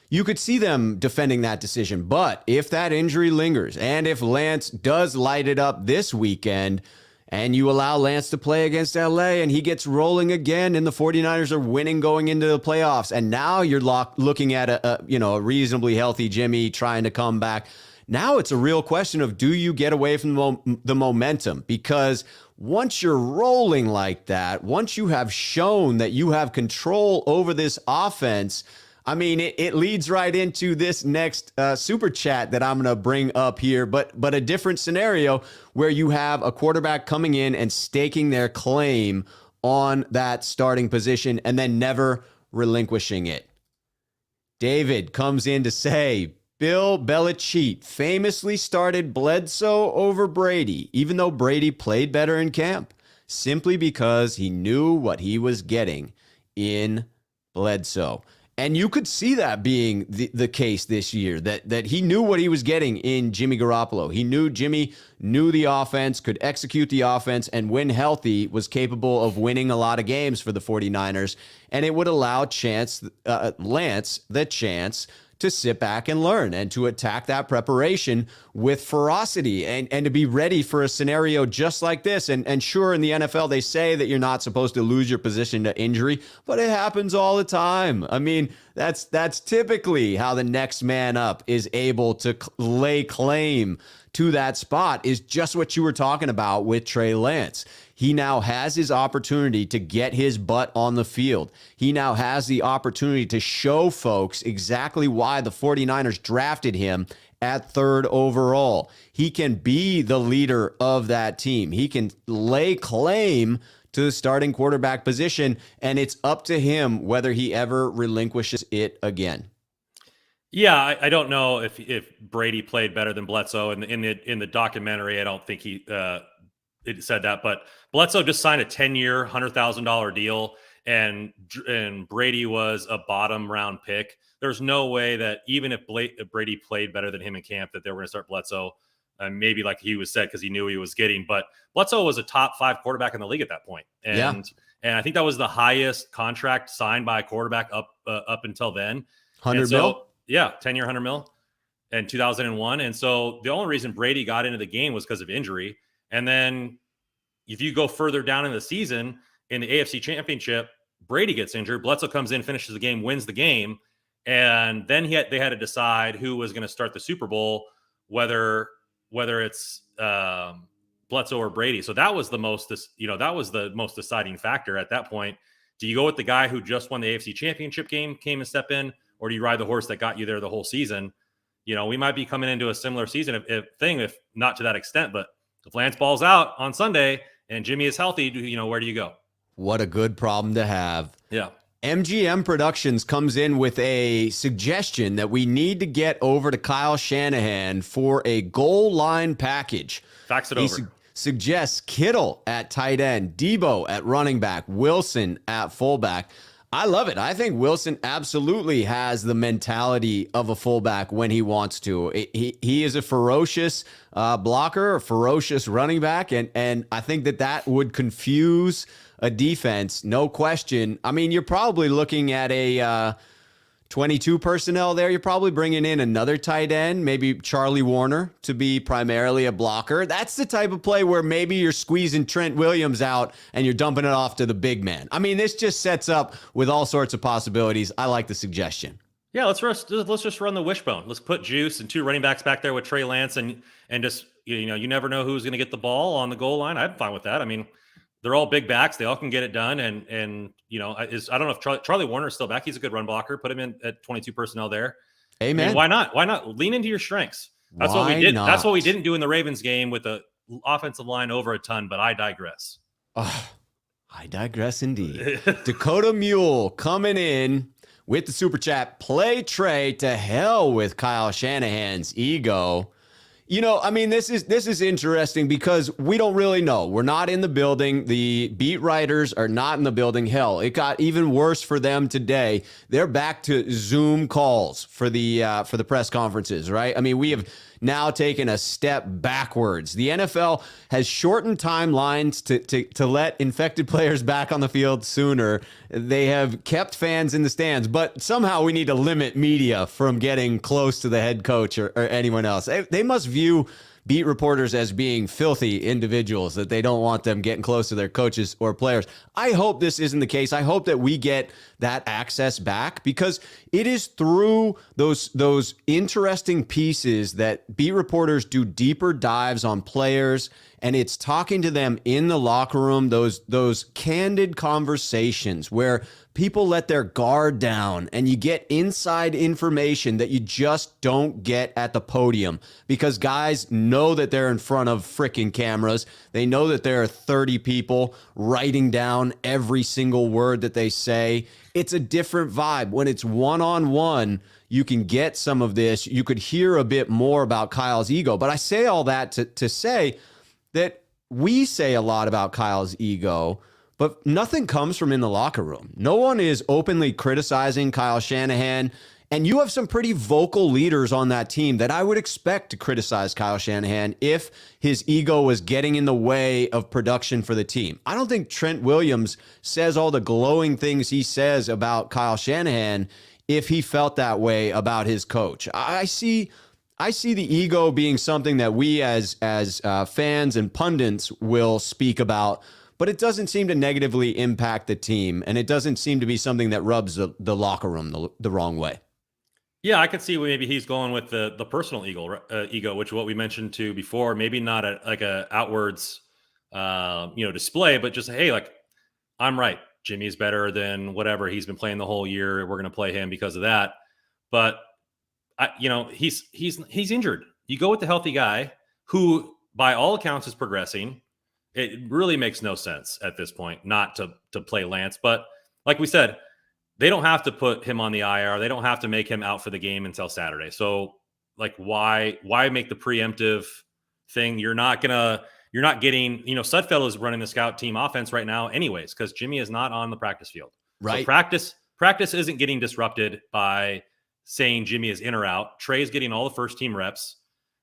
You could see them defending that decision. But if that injury lingers and if Lance does light it up this weekend, and you allow Lance to play against LA and he gets rolling again and the 49ers are winning going into the playoffs, and now you're looking at a reasonably healthy Jimmy trying to come back. Now it's a real question of, do you get away from the momentum? Because once you're rolling like that, once you have shown that you have control over this offense, I mean, it leads right into this next super chat that I'm going to bring up here, but a different scenario where you have a quarterback coming in and staking their claim on that starting position and then never relinquishing it. David comes in to say, Bill Belichick famously started Bledsoe over Brady, even though Brady played better in camp, simply because he knew what he was getting in Bledsoe. And you could see that being the case this year, that he knew what he was getting in Jimmy Garoppolo. He knew Jimmy knew the offense, could execute the offense, and when healthy, was capable of winning a lot of games for the 49ers. And it would allow Lance the chance to sit back and learn and to attack that preparation with ferocity and to be ready for a scenario just like this. And sure, in the NFL, they say that you're not supposed to lose your position to injury, but it happens all the time. I mean, that's typically how the next man up is able to lay claim to that spot, is just what you were talking about with Trey Lance. He now has his opportunity to get his butt on the field. He now has the opportunity to show folks exactly why the 49ers drafted him at 3rd overall. He can be the leader of that team. He can lay claim to the starting quarterback position, and it's up to him whether he ever relinquishes it again. Yeah, I don't know if Brady played better than Bledsoe. In the documentary, I don't think it said that, but Bledsoe just signed a 10-year, $100,000 deal, and Brady was a bottom round pick. There's no way that even if Brady played better than him in camp, that they were going to start Bledsoe. Maybe like he was said because he knew he was getting, but Bledsoe was a top 5 quarterback in the league at that point, and I think that was the highest contract signed by a quarterback up until then. 100 mil. Yeah, 10-year, 100 mil in 2001. And so the only reason Brady got into the game was because of injury. And then if you go further down in the season, in the AFC Championship, Brady gets injured. Bledsoe comes in, finishes the game, wins the game. And then they had to decide who was going to start the Super Bowl, whether it's Bledsoe or Brady. So that was the most deciding factor at that point. Do you go with the guy who just won the AFC Championship game, came and step in, or do you ride the horse that got you there the whole season? We might be coming into a similar season if not to that extent, but if Lance balls out on Sunday and Jimmy is healthy, where do you go? What a good problem to have. Yeah. MGM Productions comes in with a suggestion that we need to get over to Kyle Shanahan for a goal line package. Fax it He over. Suggests Kittle at tight end, Debo at running back, Wilson at fullback. I love it. I think Wilson absolutely has the mentality of a fullback when he wants to. He is a ferocious blocker, a ferocious running back, and I think that would confuse a defense, no question. I mean, you're probably looking at a 22 personnel there. You're probably bringing in another tight end, maybe Charlie Warner to be primarily a blocker. That's the type of play where maybe you're squeezing Trent Williams out and you're dumping it off to the big man. I mean, this just sets up with all sorts of possibilities. I like the suggestion. Yeah, let's just run the wishbone. Let's put Juice and 2 running backs back there with Trey Lance and just, you never know who's going to get the ball on the goal line. I'm fine with that. I mean, they're all big backs. They all can get it done. And I don't know if Charlie Warner is still back. He's a good run blocker. Put him in at 22 personnel there. Amen. I mean, why not? Why not lean into your strengths? That's what we did. That's what we didn't do in the Ravens game with the offensive line over a ton, but I digress. Oh, I digress indeed. Dakota Mule coming in with the super chat. Play Trey, to hell with Kyle Shanahan's ego. I mean, this is interesting because we don't really know. We're not in the building. The beat writers are not in the building. Hell, it got even worse for them today. They're back to Zoom calls for the press conferences, right? I mean, we have now taken a step backwards. The NFL has shortened timelines to let infected players back on the field sooner. They have kept fans in the stands, but somehow we need to limit media from getting close to the head coach or anyone else. They must view beat reporters as being filthy individuals, that they don't want them getting close to their coaches or players. I hope this isn't the case. I hope that we get that access back, because it is through those interesting pieces that beat reporters do deeper dives on players, and it's talking to them in the locker room, those candid conversations where people let their guard down and you get inside information that you just don't get at the podium, because guys know that they're in front of freaking cameras. They know that there are 30 people writing down every single word that they say. It's a different vibe. When it's one-on-one, you can get some of this. You could hear a bit more about Kyle's ego. But I say all that to say that we say a lot about Kyle's ego, but nothing comes from in the locker room. No one is openly criticizing Kyle Shanahan. And you have some pretty vocal leaders on that team that I would expect to criticize Kyle Shanahan if his ego was getting in the way of production for the team. I don't think Trent Williams says all the glowing things he says about Kyle Shanahan if he felt that way about his coach. I see the ego being something that we as fans and pundits will speak about, but it doesn't seem to negatively impact the team, and it doesn't seem to be something that rubs the locker room the wrong way. Yeah, I could see maybe he's going with the personal ego, which is what we mentioned to before. Maybe not a outwards, display, but just, hey, like, I'm right. Jimmy's better than whatever he's been playing the whole year. We're going to play him because of that. But he's injured. You go with the healthy guy who, by all accounts, is progressing. It really makes no sense at this point not to play Lance. But like we said, they don't have to put him on the IR. They don't have to make him out for the game until Saturday. So, like, why make the preemptive thing? You're not getting, Sudfeld is running the scout team offense right now anyways, because Jimmy is not on the practice field. Right. So practice isn't getting disrupted by saying Jimmy is in or out. Trey's getting all the first team reps.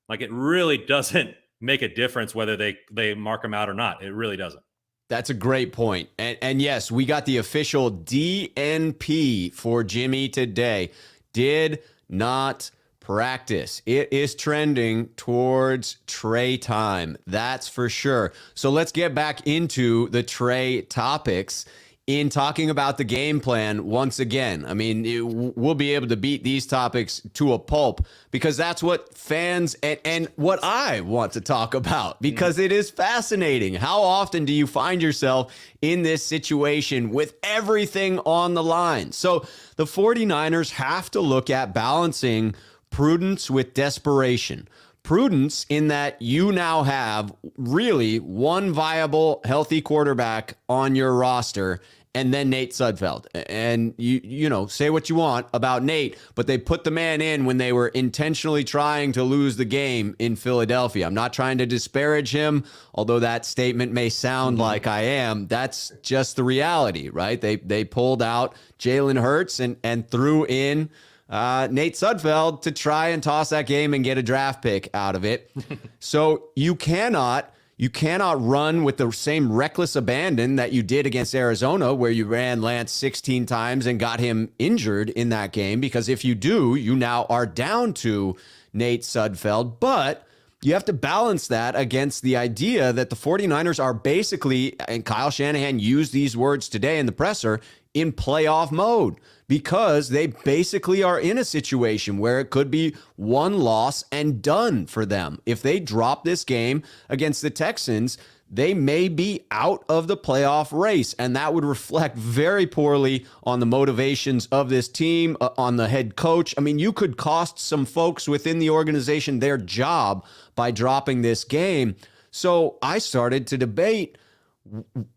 Like, it really doesn't make a difference whether they mark him out or not. It really doesn't. That's a great point. And yes, we got the official DNP for Jimmy today. Did not practice. It is trending towards Trey time. That's for sure. So let's get back into the Trey topics in talking about the game plan once again. I mean, we'll be able to beat these topics to a pulp because that's what fans and what I want to talk about, because it is fascinating. How often do you find yourself in this situation with everything on the line? So the 49ers have to look at balancing prudence with desperation, prudence in that you now have really one viable, healthy quarterback on your roster, and then Nate Sudfeld. And you know, say what you want about Nate, but they put the man in when they were intentionally trying to lose the game in Philadelphia. I'm not trying to disparage him, although that statement may sound like I am. That's just the reality, right? They pulled out Jalen Hurts and threw in Nate Sudfeld to try and toss that game and get a draft pick out of it. So you cannot run with the same reckless abandon that you did against Arizona, where you ran Lance 16 times and got him injured in that game, because if you do, you now are down to Nate Sudfeld. But you have to balance that against the idea that the 49ers are basically, and Kyle Shanahan used these words today in the presser, in playoff mode, because they basically are in a situation where it could be one loss and done for them. If they drop this game against the Texans, they may be out of the playoff race, and that would reflect very poorly on the motivations of this team, on the head coach. I mean, you could cost some folks within the organization their job by dropping this game. So I started to debate,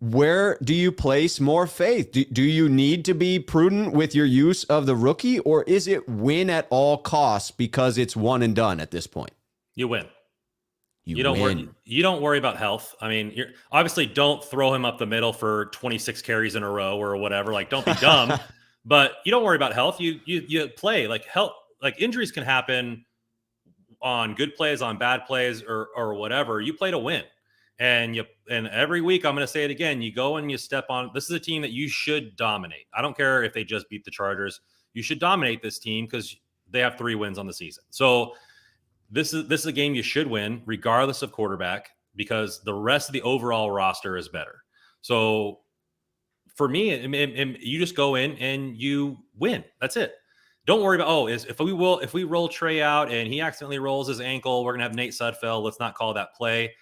where do you place more faith? Do you need to be prudent with your use of the rookie, or is it win at all costs because it's one and done at this point? You win. You don't win. worry. You don't worry about health. I mean, you're obviously don't throw him up the middle for 26 carries in a row or whatever. Like, don't be dumb. But you don't worry about health. You play. Like, health. Like, injuries can happen on good plays, on bad plays, or whatever. You play to win. And every week, I'm going to say it again, you go and you step on. This is a team that you should dominate. I don't care if they just beat the Chargers. You should dominate this team because they have 3 wins on the season. So this is a game you should win regardless of quarterback, because the rest of the overall roster is better. So for me, you just go in and you win. That's it. Don't worry about, if we roll Trey out and he accidentally rolls his ankle, we're going to have Nate Sudfeld. Let's not call that play.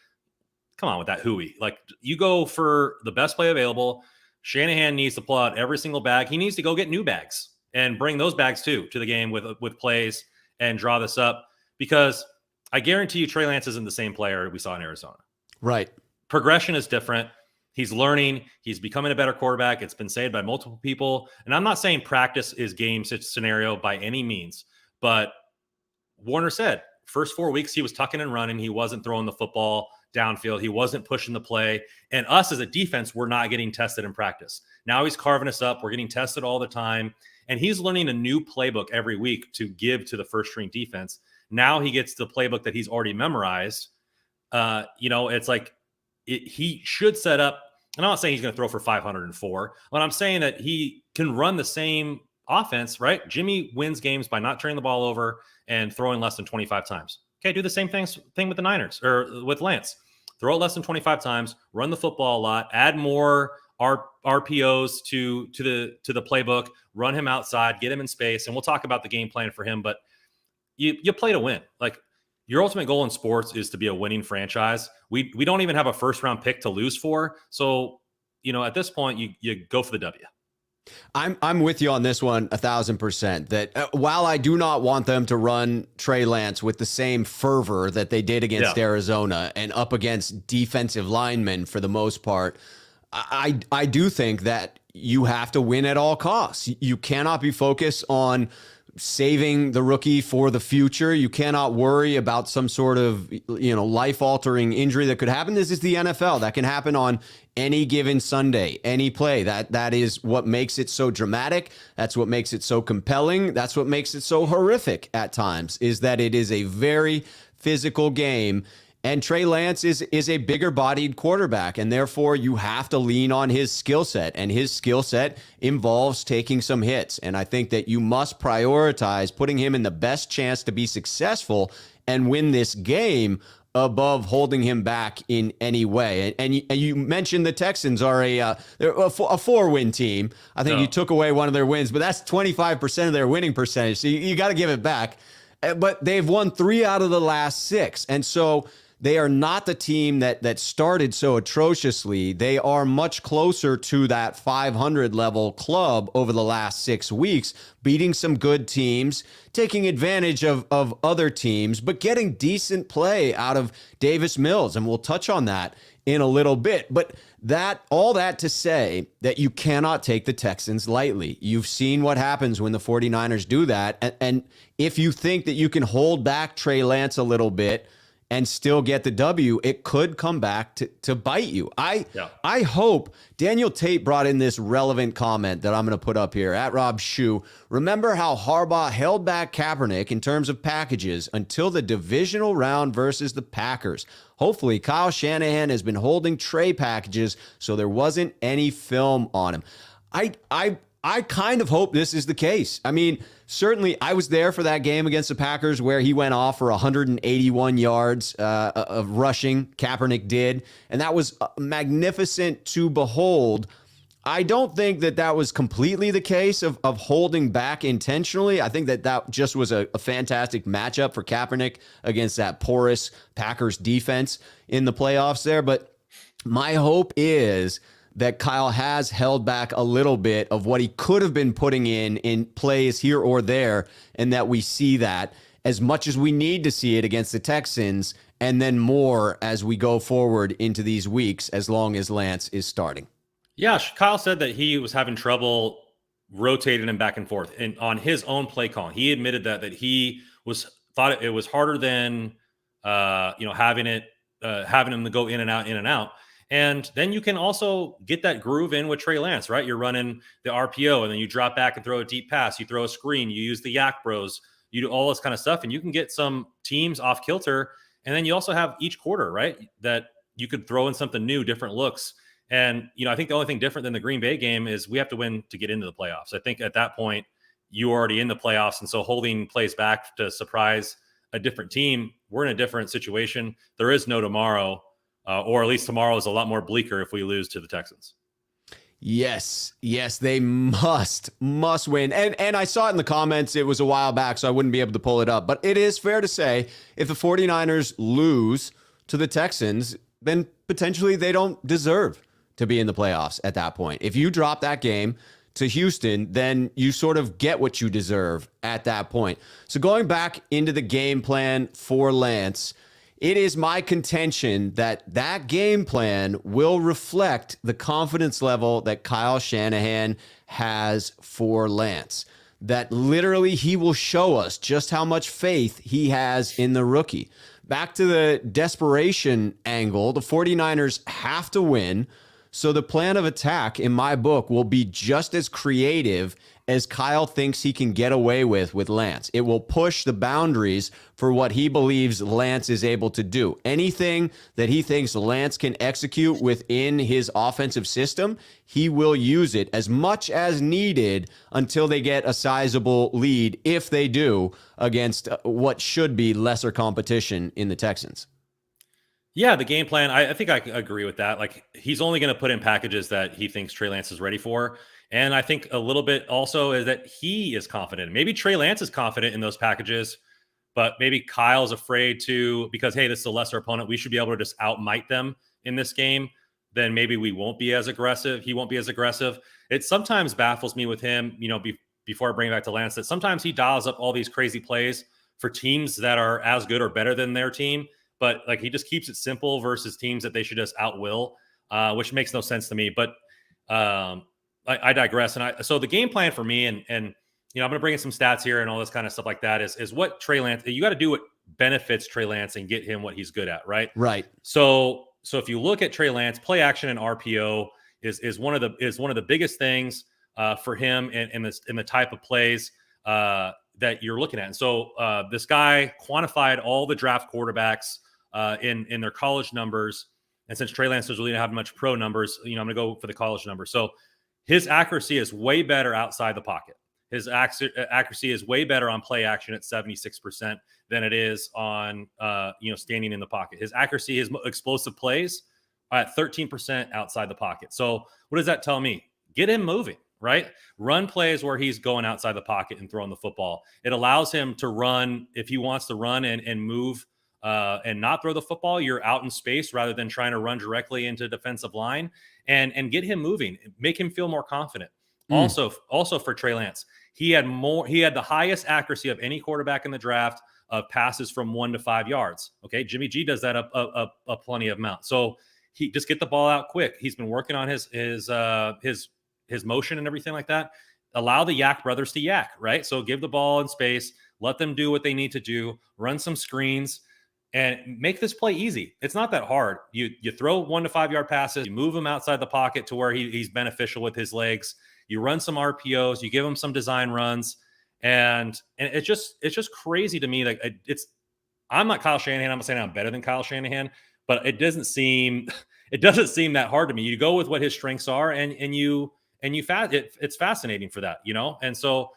Come on with that hooey. Like, you go for the best play available. Shanahan needs to pull out every single bag. He needs to go get new bags and bring those bags too to the game with plays and draw this up, because I guarantee you Trey Lance isn't the same player we saw in Arizona. Right. Progression is different. He's learning. He's becoming a better quarterback. It's been said by multiple people. And I'm not saying practice is game scenario by any means, but Warner said first 4 weeks he was tucking and running. He wasn't throwing the football downfield. He wasn't pushing the play. And us as a defense, we're not getting tested in practice. Now he's carving us up. We're getting tested all the time. And he's learning a new playbook every week to give to the first string defense. Now he gets the playbook that he's already memorized. It's like he should set up. And I'm not saying he's going to throw for 504, but I'm saying that he can run the same offense, right? Jimmy wins games by not turning the ball over and throwing less than 25 times. Okay, do the same thing with the Niners or with Lance. Throw it less than 25 times, run the football a lot, add more RPOs to the playbook, run him outside, get him in space, and we'll talk about the game plan for him. But you play to win. Like, your ultimate goal in sports is to be a winning franchise. We don't even have a first round pick to lose for. So, at this point, you go for the W. I'm with you on this one 1,000%. That while I do not want them to run Trey Lance with the same fervor that they did against Arizona and up against defensive linemen for the most part, I do think that you have to win at all costs. You cannot be focused on saving the rookie for the future. You cannot worry about some sort of, life-altering injury that could happen. This is the NFL. That can happen on any given Sunday, any play. That is what makes it so dramatic. That's what makes it so compelling. That's what makes it so horrific at times, is that it is a very physical game. And Trey Lance is a bigger-bodied quarterback, and therefore you have to lean on his skill set, and his skill set involves taking some hits. And I think that you must prioritize putting him in the best chance to be successful and win this game above holding him back in any way. And you mentioned the Texans are a 4-win team. I think you took away one of their wins, but that's 25% of their winning percentage, so you got to give it back. But they've won 3 out of the last 6, and so they are not the team that started so atrociously. They are much closer to that 500 level club over the last 6 weeks, beating some good teams, taking advantage of other teams, but getting decent play out of Davis Mills. And we'll touch on that in a little bit. But all that to say that you cannot take the Texans lightly. You've seen what happens when the 49ers do that. And if you think that you can hold back Trey Lance a little bit and still get the W, it could come back to bite you. I hope Daniel Tate brought in this relevant comment that I'm going to put up here at Rob Schuh. Remember how Harbaugh held back Kaepernick in terms of packages until the divisional round versus the Packers. Hopefully Kyle Shanahan has been holding Trey packages so there wasn't any film on him. I kind of hope this is the case. I mean, certainly I was there for that game against the Packers where he went off for 181 yards of rushing, Kaepernick did, and that was magnificent to behold. I don't think that was completely the case of holding back intentionally. I think that just was a fantastic matchup for Kaepernick against that porous Packers defense in the playoffs there. But my hope is that Kyle has held back a little bit of what he could have been putting in plays here or there, and that we see that as much as we need to see it against the Texans, and then more as we go forward into these weeks, as long as Lance is starting. Yeah, Kyle said that he was having trouble rotating him back and forth and on his own play calling. He admitted that he thought it was harder than having him to go in and out. And then you can also get that groove in with Trey Lance, right? You're running the RPO and then you drop back and throw a deep pass. You throw a screen. You use the yak bros. You do all this kind of stuff, and you can get some teams off kilter. And then you also have each quarter, right, that you could throw in something new, different looks. And, I think the only thing different than the Green Bay game is we have to win to get into the playoffs. I think at that point, you're already in the playoffs. And so holding plays back to surprise a different team, we're in a different situation. There is no tomorrow. Or at least tomorrow is a lot more bleaker if we lose to the Texans. Yes, they must win. And I saw it in the comments. It was a while back, so I wouldn't be able to pull it up. But it is fair to say if the 49ers lose to the Texans, then potentially they don't deserve to be in the playoffs at that point. If you drop that game to Houston, then you sort of get what you deserve at that point. So going back into the game plan for Lance, it is my contention that game plan will reflect the confidence level that Kyle Shanahan has for Lance. That literally he will show us just how much faith he has in the rookie. Back to the desperation angle, the 49ers have to win. So the plan of attack, in my book, will be just as creative as Kyle thinks he can get away with Lance. It will push the boundaries for what he believes Lance is able to do. Anything that he thinks Lance can execute within his offensive system, he will use it as much as needed until they get a sizable lead, if they do, against what should be lesser competition in the Texans. Yeah, the game plan, I think I agree with that. Like, he's only going to put in packages that he thinks Trey Lance is ready for. And I think a little bit also is that he is confident. Maybe Trey Lance is confident in those packages, but maybe Kyle's afraid to, because, hey, this is a lesser opponent. We should be able to just outmight them in this game. Then maybe we won't be as aggressive. He won't be as aggressive. It sometimes baffles me with him, before I bring it back to Lance, that sometimes he dials up all these crazy plays for teams that are as good or better than their team. But like, he just keeps it simple versus teams that they should just outwill, which makes no sense to me. But I digress. So the game plan for me, and I'm going to bring in some stats here and all this kind of stuff like that, is what Trey Lance, you got to do what benefits Trey Lance and get him what he's good at, right? Right. So if you look at Trey Lance, play action and RPO is one of the biggest things for him in the type of plays that you're looking at. And so this guy quantified all the draft quarterbacks in their college numbers. And since Trey Lance doesn't really have much pro numbers, I'm going to go for the college numbers. So his accuracy is way better outside the pocket. His accuracy is way better on play action at 76% than it is on, standing in the pocket. His accuracy, his explosive plays are at 13% outside the pocket. So what does that tell me? Get him moving, right? Run plays where he's going outside the pocket and throwing the football. It allows him to run if he wants to run and move and not throw the football. You're out in space rather than trying to run directly into defensive line, and get him moving, make him feel more confident. Also for Trey Lance, he had the highest accuracy of any quarterback in the draft of passes from 1 to 5 yards. Okay. Jimmy G does that a plenty of amount. So he just get the ball out quick. He's been working on his motion and everything like that. Allow the Yak brothers to yak, right? So give the ball in space, let them do what they need to do, run some screens, and make this play easy. It's not that hard. You throw 1 to 5 yard passes, you move him outside the pocket to where he's beneficial with his legs. You run some RPOs, you give him some design runs, and it's just crazy to me. Like I'm not Kyle Shanahan. I'm not saying I'm better than Kyle Shanahan, but it doesn't seem that hard to me. You go with what his strengths are, it's fascinating for that, And so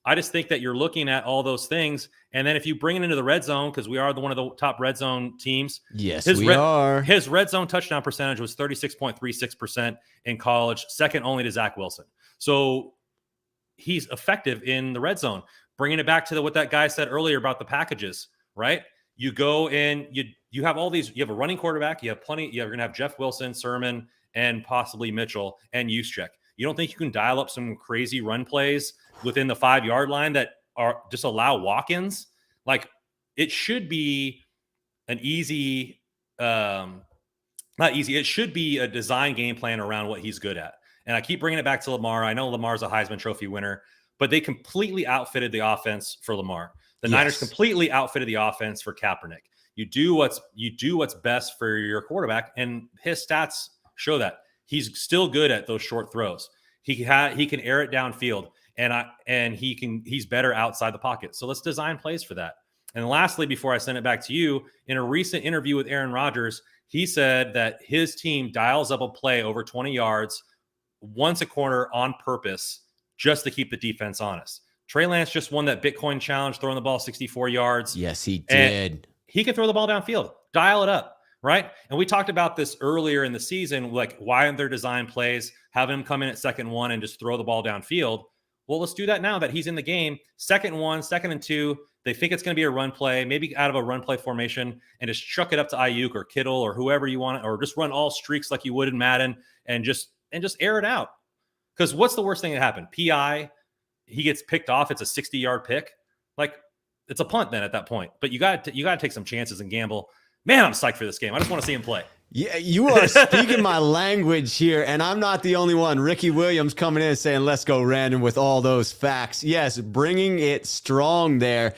I just think that you're looking at all those things, and then if you bring it into the red zone, because we are one of the top red zone teams. Yes, we are. His red zone touchdown percentage was 36.36% in college, second only to Zach Wilson. So he's effective in the red zone. Bringing it back to what that guy said earlier about the packages, right? You go in, you have all these. You have a running quarterback. You have plenty. You're going to have Jeff Wilson, Sermon, and possibly Mitchell and Juszczyk. You don't think you can dial up some crazy run plays within the 5 yard line that are just allow walk-ins? Like, it should be an easy, not easy. It should be a design game plan around what he's good at. And I keep bringing it back to Lamar. I know Lamar's a Heisman Trophy winner, but they completely outfitted the offense for Lamar. The Niners completely outfitted the offense for Kaepernick. You do what's best for your quarterback, and his stats show that. He's still good at those short throws. He can air it downfield, and he's better outside the pocket. So let's design plays for that. And lastly, before I send it back to you, in a recent interview with Aaron Rodgers, he said that his team dials up a play over 20 yards once a quarter on purpose just to keep the defense honest. Trey Lance just won that Bitcoin challenge, throwing the ball 64 yards. Yes, he did. And he can throw the ball downfield, dial it up, right? And we talked about this earlier in the season, like, why aren't there design plays? Have him come in at 2nd and 1 and just throw the ball downfield. Well, let's do that now that he's in the game. 2nd and 1, 2nd and 2. They think it's going to be a run play, maybe out of a run play formation, and just chuck it up to Ayuk or Kittle or whoever you want, or just run all streaks like you would in Madden and just air it out. Because what's the worst thing that happened? PI, he gets picked off. It's a 60-yard pick. Like, it's a punt then at that point. But you got to take some chances and gamble. Man, I'm psyched for this game. I just want to see him play. Yeah, you are speaking my language here, and I'm not the only one. Ricky Williams coming in and saying, let's go, Randon, with all those facts. Yes, bringing it strong there.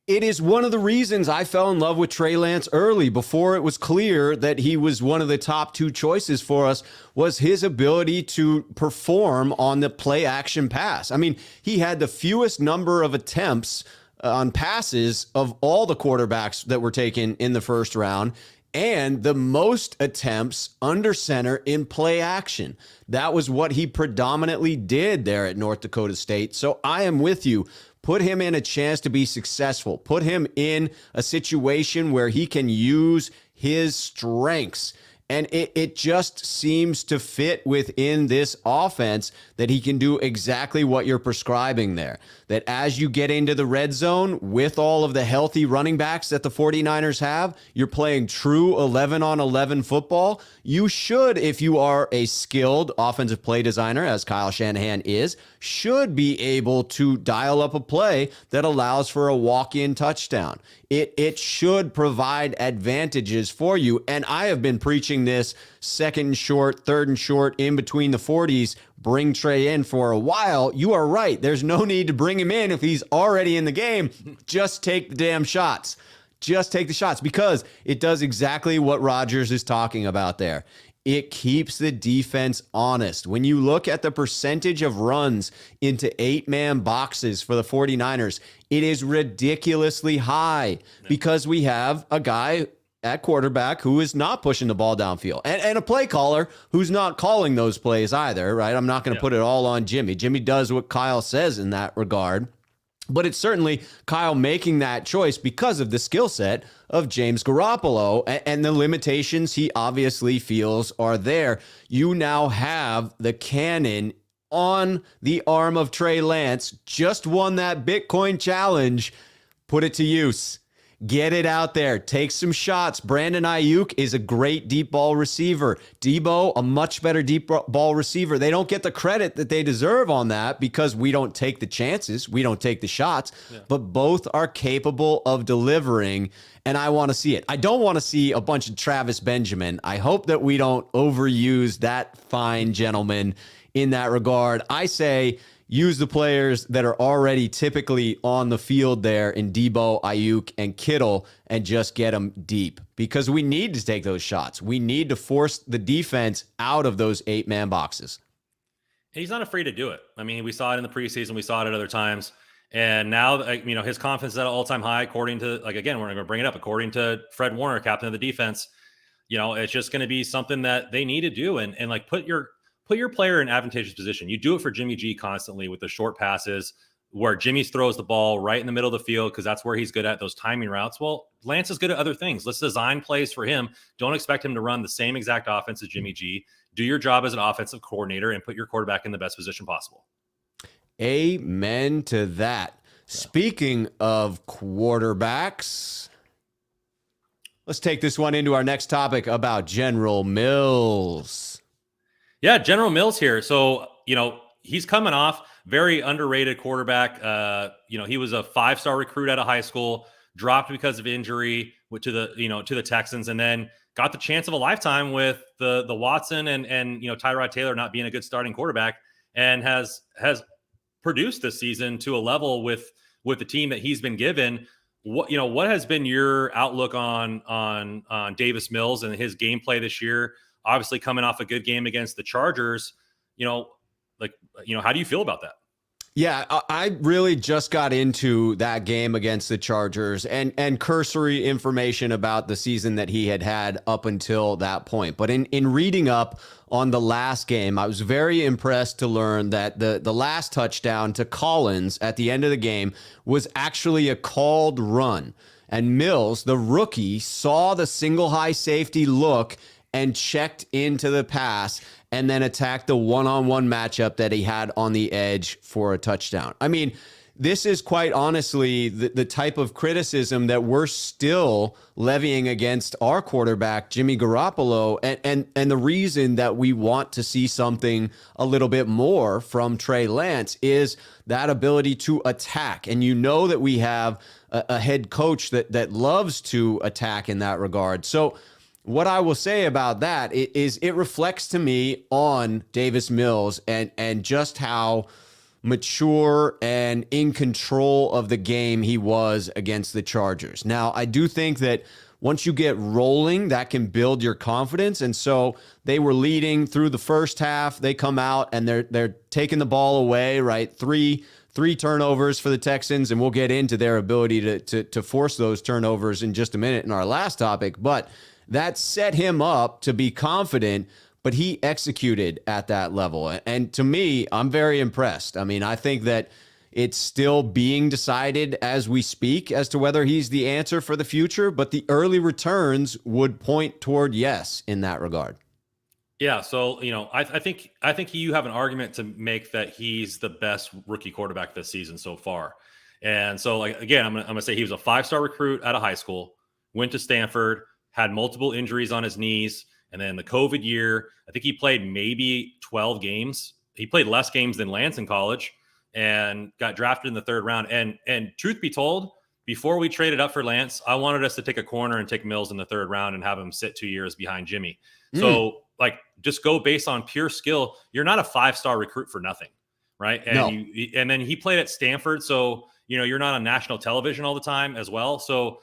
It is one of the reasons I fell in love with Trey Lance early, before it was clear that he was one of the top 2 choices for us, was his ability to perform on the play action pass. I mean, he had the fewest number of attempts on passes of all the quarterbacks that were taken in the first round, and the most attempts under center in play action. That was what he predominantly did there at North Dakota State. So I am with you. Put him in a chance to be successful. Put him in a situation where he can use his strengths. And it just seems to fit within this offense that he can do exactly what you're prescribing there. That as you get into the red zone with all of the healthy running backs that the 49ers have, you're playing true 11-on-11 football. You should, if you are a skilled offensive play designer, as Kyle Shanahan is, should be able to dial up a play that allows for a walk-in touchdown. It should provide advantages for you. And I have been preaching this 2nd and short, 3rd and short, in between the 40s, bring Trey in for a while. You are right. There's no need to bring him in if he's already in the game. Just take the damn shots. Just take the shots, because it does exactly what Rodgers is talking about there. It keeps the defense honest. When you look at the percentage of runs into 8-man boxes for the 49ers, it is ridiculously high, because we have a guy at quarterback who is not pushing the ball downfield, and a play caller who's not calling those plays either, right? I'm not going to put it all on Jimmy. Jimmy does what Kyle says in that regard. But it's certainly Kyle making that choice because of the skill set of James Garoppolo and the limitations he obviously feels are there. You now have the cannon on the arm of Trey Lance, just won that Bitcoin challenge. Put it to use. Get it out there. Take some shots. Brandon Ayuk is a great deep ball receiver. Debo, a much better deep ball receiver. They don't get the credit that they deserve on that because we don't take the chances. We don't take the shots. Yeah. But both are capable of delivering, and I want to see it. I don't want to see a bunch of Travis Benjamin. I hope that we don't overuse that fine gentleman in that regard. I say use the players that are already typically on the field there in Debo, Ayuk, and Kittle and just get them deep because we need to take those shots. We need to force the defense out of those 8-man boxes. He's not afraid to do it. I mean, we saw it in the preseason. We saw it at other times. And now, his confidence is at an all-time high, according to, again, we're going to bring it up, according to Fred Warner, captain of the defense. It's just going to be something that they need to do and put your player in advantageous position. You do it for Jimmy G constantly with the short passes where Jimmy throws the ball right in the middle of the field because that's where he's good at, those timing routes. Well, Lance is good at other things. Let's design plays for him. Don't expect him to run the same exact offense as Jimmy G. Do your job as an offensive coordinator and put your quarterback in the best position possible. Amen to that. Yeah. Speaking of quarterbacks, let's take this one into our next topic about General Mills. Yeah, General Mills here. So, he's coming off very underrated quarterback. He was a 5-star recruit out of high school, dropped because of injury to the Texans, and then got the chance of a lifetime with the Watson and Tyrod Taylor not being a good starting quarterback, and has produced this season to a level with the team that he's been given. What has been your outlook on Davis Mills and his gameplay this year? Obviously coming off a good game against the Chargers, how do you feel about that? Yeah, I really just got into that game against the Chargers and cursory information about the season that he had up until that point. But in reading up on the last game, I was very impressed to learn that the last touchdown to Collins at the end of the game was actually a called run. And Mills, the rookie, saw the single high safety look and checked into the pass and then attacked the one-on-one matchup that he had on the edge for a touchdown. I mean, this is quite honestly the type of criticism that we're still levying against our quarterback, Jimmy Garoppolo, and the reason that we want to see something a little bit more from Trey Lance is that ability to attack. And that we have a head coach that loves to attack in that regard. So what I will say about that is it reflects to me on Davis Mills and just how mature and in control of the game he was against the Chargers. Now, I do think that once you get rolling, that can build your confidence. And so they were leading through the first half. They come out and they're taking the ball away, right? Three turnovers for the Texans, and we'll get into their ability to force those turnovers in just a minute in our last topic. But that set him up to be confident, but he executed at that level. And to me, I'm very impressed. I mean, I think that it's still being decided as we speak as to whether he's the answer for the future, but the early returns would point toward yes in that regard. Yeah, so I think you have an argument to make that he's the best rookie quarterback this season so far. And so, again, I'm gonna say he was a 5-star recruit out of high school, went to Stanford, had multiple injuries on his knees. And then the COVID year, I think he played maybe 12 games. He played less games than Lance in college and got drafted in the 3rd round. And truth be told, before we traded up for Lance, I wanted us to take a corner and take Mills in the 3rd round and have him sit 2 years behind Jimmy. So just go based on pure skill. You're not a 5-star recruit for nothing, right? And no. And then he played at Stanford. So, you're not on national television all the time as well. So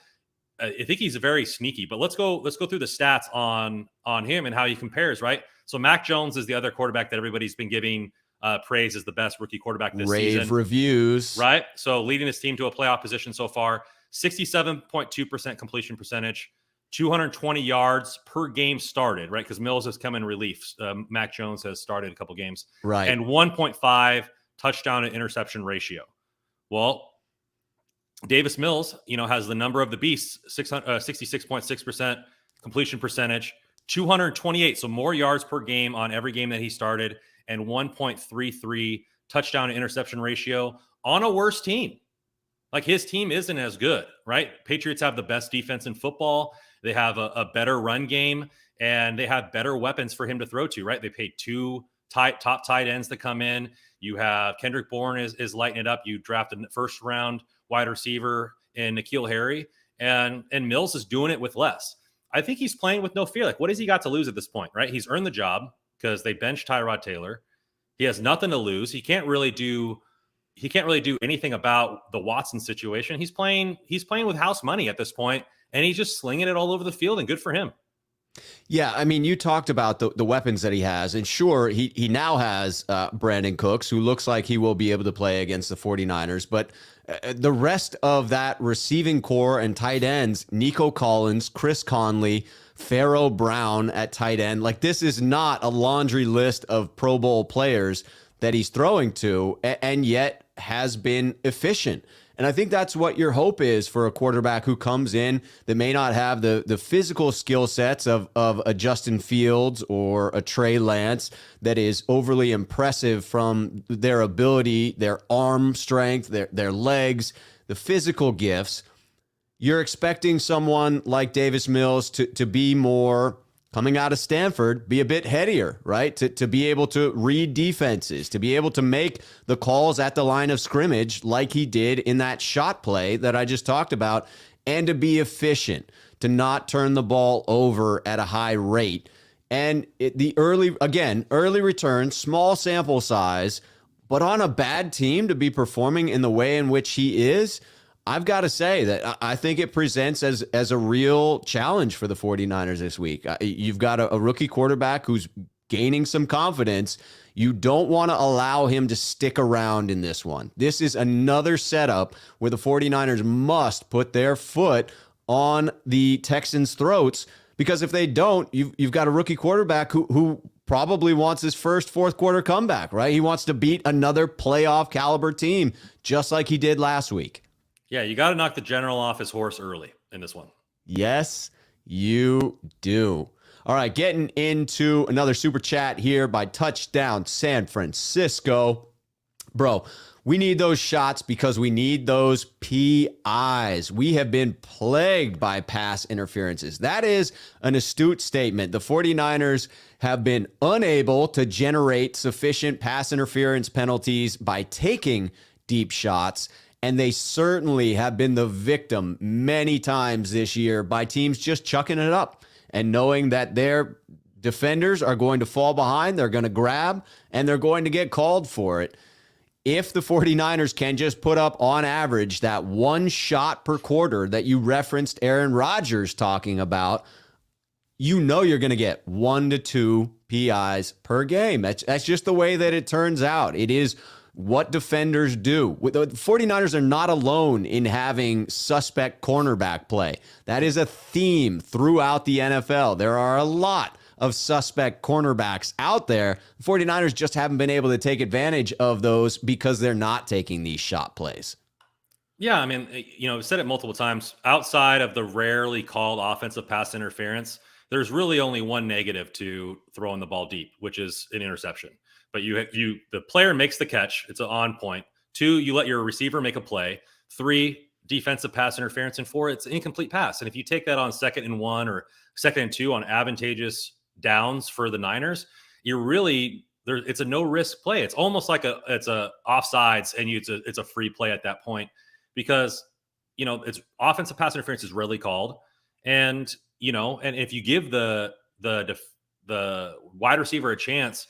I think he's very sneaky, but let's go through the stats on him and how he compares, right? So Mac Jones is the other quarterback that everybody's been giving praise as the best rookie quarterback this season. Rave reviews. Right? So leading his team to a playoff position so far, 67.2% completion percentage, 220 yards per game started, right? Because Mills has come in relief. Mac Jones has started a couple games. Right. And 1.5 touchdown to interception ratio. Well, Davis Mills, has the number of the beasts, 66.6% completion percentage, 228, so more yards per game on every game that he started, and 1.33 touchdown to interception ratio on a worse team. Like his team isn't as good, right? Patriots have the best defense in football. They have a better run game, and they have better weapons for him to throw to, right? They paid two top tight ends to come in. You have Kendrick Bourne is lighting it up. You draft a first round wide receiver in N'Keal Harry, and Mills is doing it with less. I think he's playing with no fear. Like, what has he got to lose at this point, right? He's earned the job because they benched Tyrod Taylor. He has nothing to lose. He can't really do anything about the Watson situation. He's playing with house money at this point, and he's just slinging it all over the field, and good for him. Yeah, I mean, you talked about the weapons that he has, and sure, he now has Brandon Cooks, who looks like he will be able to play against the 49ers, but the rest of that receiving core and tight ends, Nico Collins, Chris Conley, Pharaoh Brown at tight end, like this is not a laundry list of Pro Bowl players that he's throwing to, and yet has been efficient. And I think that's what your hope is for a quarterback who comes in that may not have the physical skill sets of a Justin Fields or a Trey Lance that is overly impressive from their ability, their arm strength, their legs, the physical gifts. You're expecting someone like Davis Mills to be more coming out of Stanford, be a bit headier, right? To be able to read defenses, to be able to make the calls at the line of scrimmage like he did in that shot play that I just talked about, and to be efficient, to not turn the ball over at a high rate. And the early return, small sample size, but on a bad team to be performing in the way in which he is, I've got to say that I think it presents as a real challenge for the 49ers this week. You've got a rookie quarterback who's gaining some confidence. You don't want to allow him to stick around in this one. This is another setup where the 49ers must put their foot on the Texans' throats, because if they don't, you've got a rookie quarterback who probably wants his first fourth quarter comeback, right? He wants to beat another playoff caliber team just like he did last week. Yeah, you got to knock the general off his horse early in this one. Yes, you do. All right, getting into another super chat here by Touchdown San Francisco. Bro, we need those shots because we need those PIs. We have been plagued by pass interferences. That is an astute statement. The 49ers have been unable to generate sufficient pass interference penalties by taking deep shots. And they certainly have been the victim many times this year by teams just chucking it up and knowing that their defenders are going to fall behind, they're going to grab, and they're going to get called for it. If the 49ers can just put up on average that one shot per quarter that you referenced Aaron Rodgers talking about, you know you're going to get 1 to 2 PIs per game. That's just the way that it turns out. It is what defenders do. The 49ers are not alone in having suspect cornerback play. That is a theme throughout the NFL. There are a lot of suspect cornerbacks out there. The 49ers just haven't been able to take advantage of those because they're not taking these shot plays. Yeah, I mean, I've said it multiple times. Outside of the rarely called offensive pass interference, there's really only one negative to throwing the ball deep, which is an interception. But the player makes the catch. It's on point. 2, you let your receiver make a play. 3, defensive pass interference. And 4, it's an incomplete pass. And if you take that on 2nd and 1 or 2nd and 2 on advantageous downs for the Niners, it's a no risk play. It's almost like it's a offsides, and it's a free play at that point, because it's offensive pass interference is rarely called, and if you give the wide receiver a chance,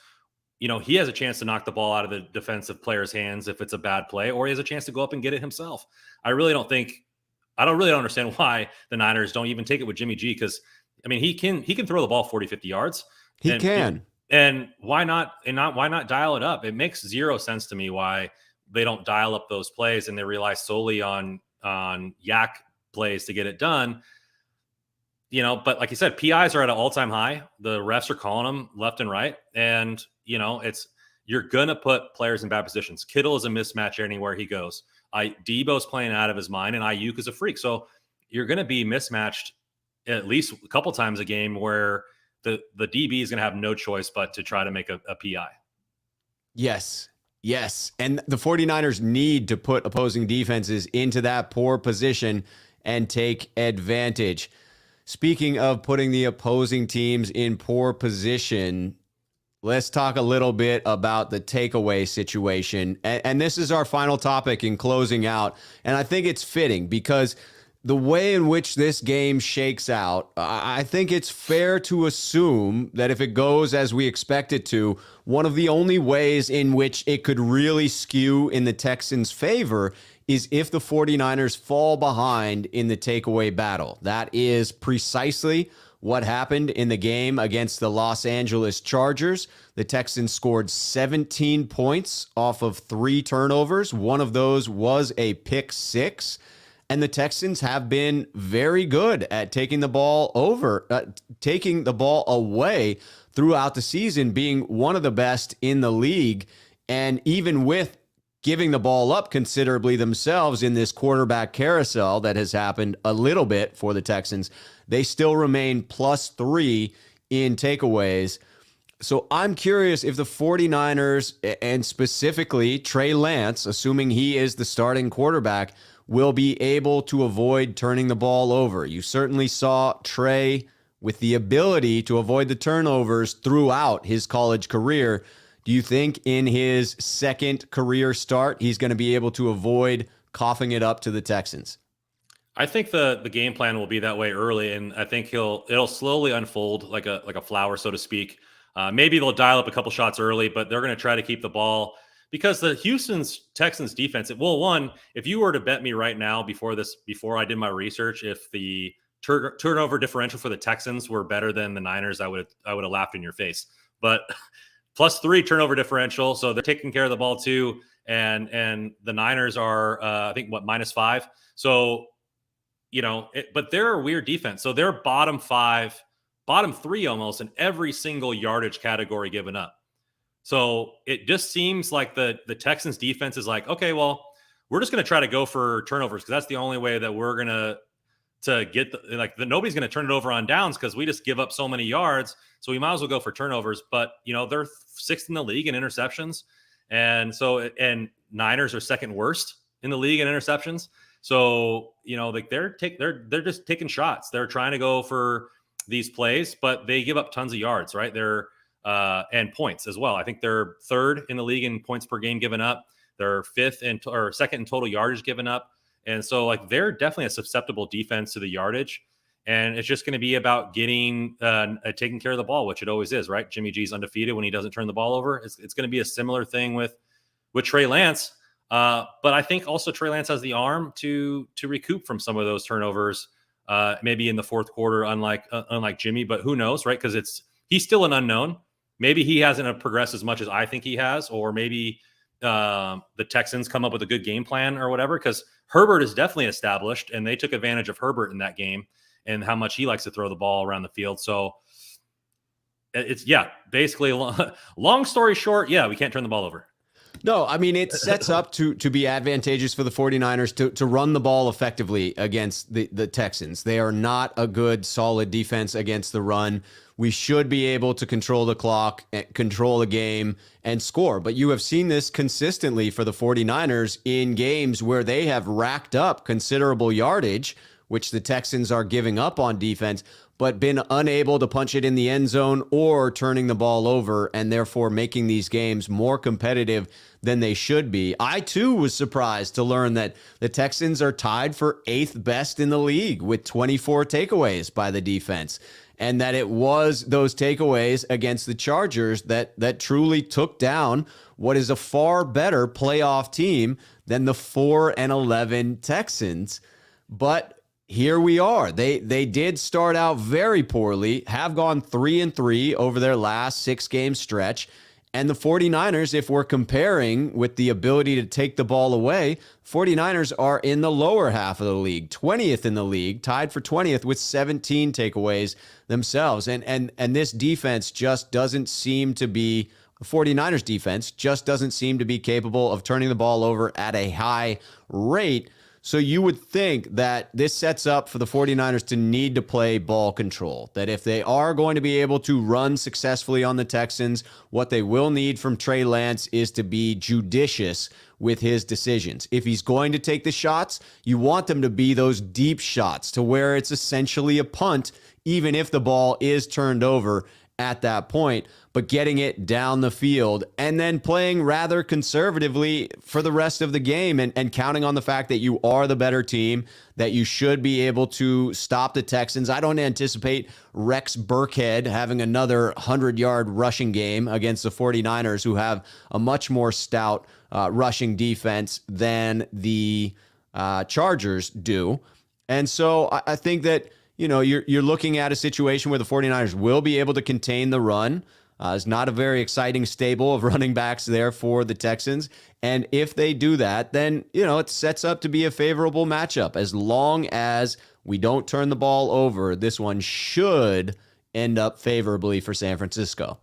he has a chance to knock the ball out of the defensive player's hands if it's a bad play, or he has a chance to go up and get it himself. I don't really understand why the Niners don't even take it with Jimmy G, because he can throw the ball 40, 50 yards. He can. And why not dial it up? It makes zero sense to me why they don't dial up those plays and they rely solely on yak plays to get it done. But like you said, PIs are at an all-time high. The refs are calling them left and right. And, you're going to put players in bad positions. Kittle is a mismatch anywhere he goes. Debo's playing out of his mind, and Ayuk is a freak. So you're going to be mismatched at least a couple times a game where the DB is going to have no choice but to try to make a PI. Yes. Yes. And the 49ers need to put opposing defenses into that poor position and take advantage. Speaking of putting the opposing teams in poor position, let's talk a little bit about the takeaway situation. And this is our final topic in closing out. And I think it's fitting because the way in which this game shakes out, I think it's fair to assume that if it goes as we expect it to, one of the only ways in which it could really skew in the Texans' favor is if the 49ers fall behind in the takeaway battle. That is precisely what happened in the game against the Los Angeles Chargers. The Texans scored 17 points off of 3 turnovers. One of those was a pick six. And the Texans have been very good at taking the ball away throughout the season, being one of the best in the league. And even with giving the ball up considerably themselves in this quarterback carousel that has happened a little bit for the Texans, they still remain +3 in takeaways. So I'm curious if the 49ers, and specifically Trey Lance, assuming he is the starting quarterback, will be able to avoid turning the ball over. You certainly saw Trey with the ability to avoid the turnovers throughout his college career. Do you think in his second career start, he's going to be able to avoid coughing it up to the Texans? I think the game plan will be that way early, and I think it'll slowly unfold like a flower, so to speak. Maybe they'll dial up a couple shots early, but they're going to try to keep the ball because the Houston Texans defense. Well, one, if you were to bet me right now before I did my research, if the turnover differential for the Texans were better than the Niners, I would have laughed in your face. But +3 turnover differential, so they're taking care of the ball too, and the Niners are I think -5. So but they're a weird defense. So they're bottom 3 almost in every single yardage category given up. So it just seems like the Texans defense is like, okay, well, we're just going to try to go for turnovers because that's the only way that we're going to get nobody's going to turn it over on downs because we just give up so many yards. So we might as well go for turnovers. But, they're 6th in the league in interceptions. And Niners are second worst in the league in interceptions. So, they're just taking shots. They're trying to go for these plays, but they give up tons of yards, right? They're and points as well. I think they're 3rd in the league in points per game given up. They're 5th or 2nd in total yardage given up. And so they're definitely a susceptible defense to the yardage. And it's just going to be about taking care of the ball, which it always is, right? Jimmy G's undefeated when he doesn't turn the ball over. It's going to be a similar thing with Trey Lance. But I think also Trey Lance has the arm to recoup from some of those turnovers, maybe in the fourth quarter, unlike Jimmy, but who knows, right? Because he's still an unknown. Maybe he hasn't progressed as much as I think he has, or maybe the Texans come up with a good game plan or whatever, because Herbert is definitely established, and they took advantage of Herbert in that game and how much he likes to throw the ball around the field. So it's, basically long story short, we can't turn the ball over. No, I mean, it sets up to be advantageous for the 49ers to run the ball effectively against the Texans. They are not a good, solid defense against the run. We should be able to control the clock, control the game, and score. But you have seen this consistently for the 49ers in games where they have racked up considerable yardage, which the Texans are giving up on defense, but been unable to punch it in the end zone or turning the ball over, and therefore making these games more competitive than they should be. I, too, was surprised to learn that the Texans are tied for 8th best in the league with 24 takeaways by the defense, and that it was those takeaways against the Chargers that truly took down what is a far better playoff team than the 4-11 Texans. But here we are. They did start out very poorly, have gone 3-3 over their last 6-game stretch. And the 49ers, if we're comparing with the ability to take the ball away, 49ers are in the lower half of the league, 20th in the league, tied for 20th with 17 takeaways themselves. And this defense just doesn't seem to be, the 49ers defense just doesn't seem to be capable of turning the ball over at a high rate. So you would think that this sets up for the 49ers to need to play ball control, that if they are going to be able to run successfully on the Texans, what they will need from Trey Lance is to be judicious with his decisions. If he's going to take the shots, you want them to be those deep shots to where it's essentially a punt, even if the ball is turned over at that point, but getting it down the field and then playing rather conservatively for the rest of the game and counting on the fact that you are the better team, that you should be able to stop the Texans. I don't anticipate Rex Burkhead having another 100-yard rushing game against the 49ers, who have a much more stout rushing defense than the Chargers do. And so I think that you're looking at a situation where the 49ers will be able to contain the run. It's not a very exciting stable of running backs there for the Texans. And if they do that, then, it sets up to be a favorable matchup. As long as we don't turn the ball over, this one should end up favorably for San Francisco.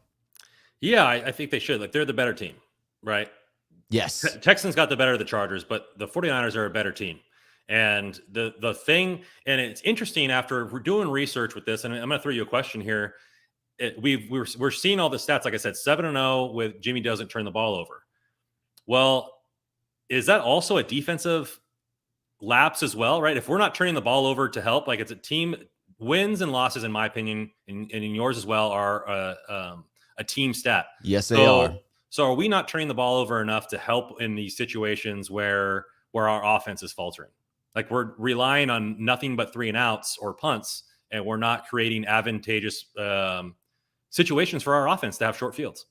Yeah, I think they should. Like, they're the better team, right? Yes. Texans got the better of the Chargers, but the 49ers are a better team. And the thing, and it's interesting after we're doing research with this, and I'm going to throw you a question here. We're seeing all the stats, like I said, 7-0 with Jimmy doesn't turn the ball over. Well, is that also a defensive lapse as well, right? If we're not turning the ball over to help, like, it's a team, wins and losses, in my opinion, and in yours as well, are a team stat. Yes, they are. So are we not turning the ball over enough to help in these situations where our offense is faltering? Like, we're relying on nothing but 3 and outs or punts, and we're not creating advantageous situations for our offense to have short fields.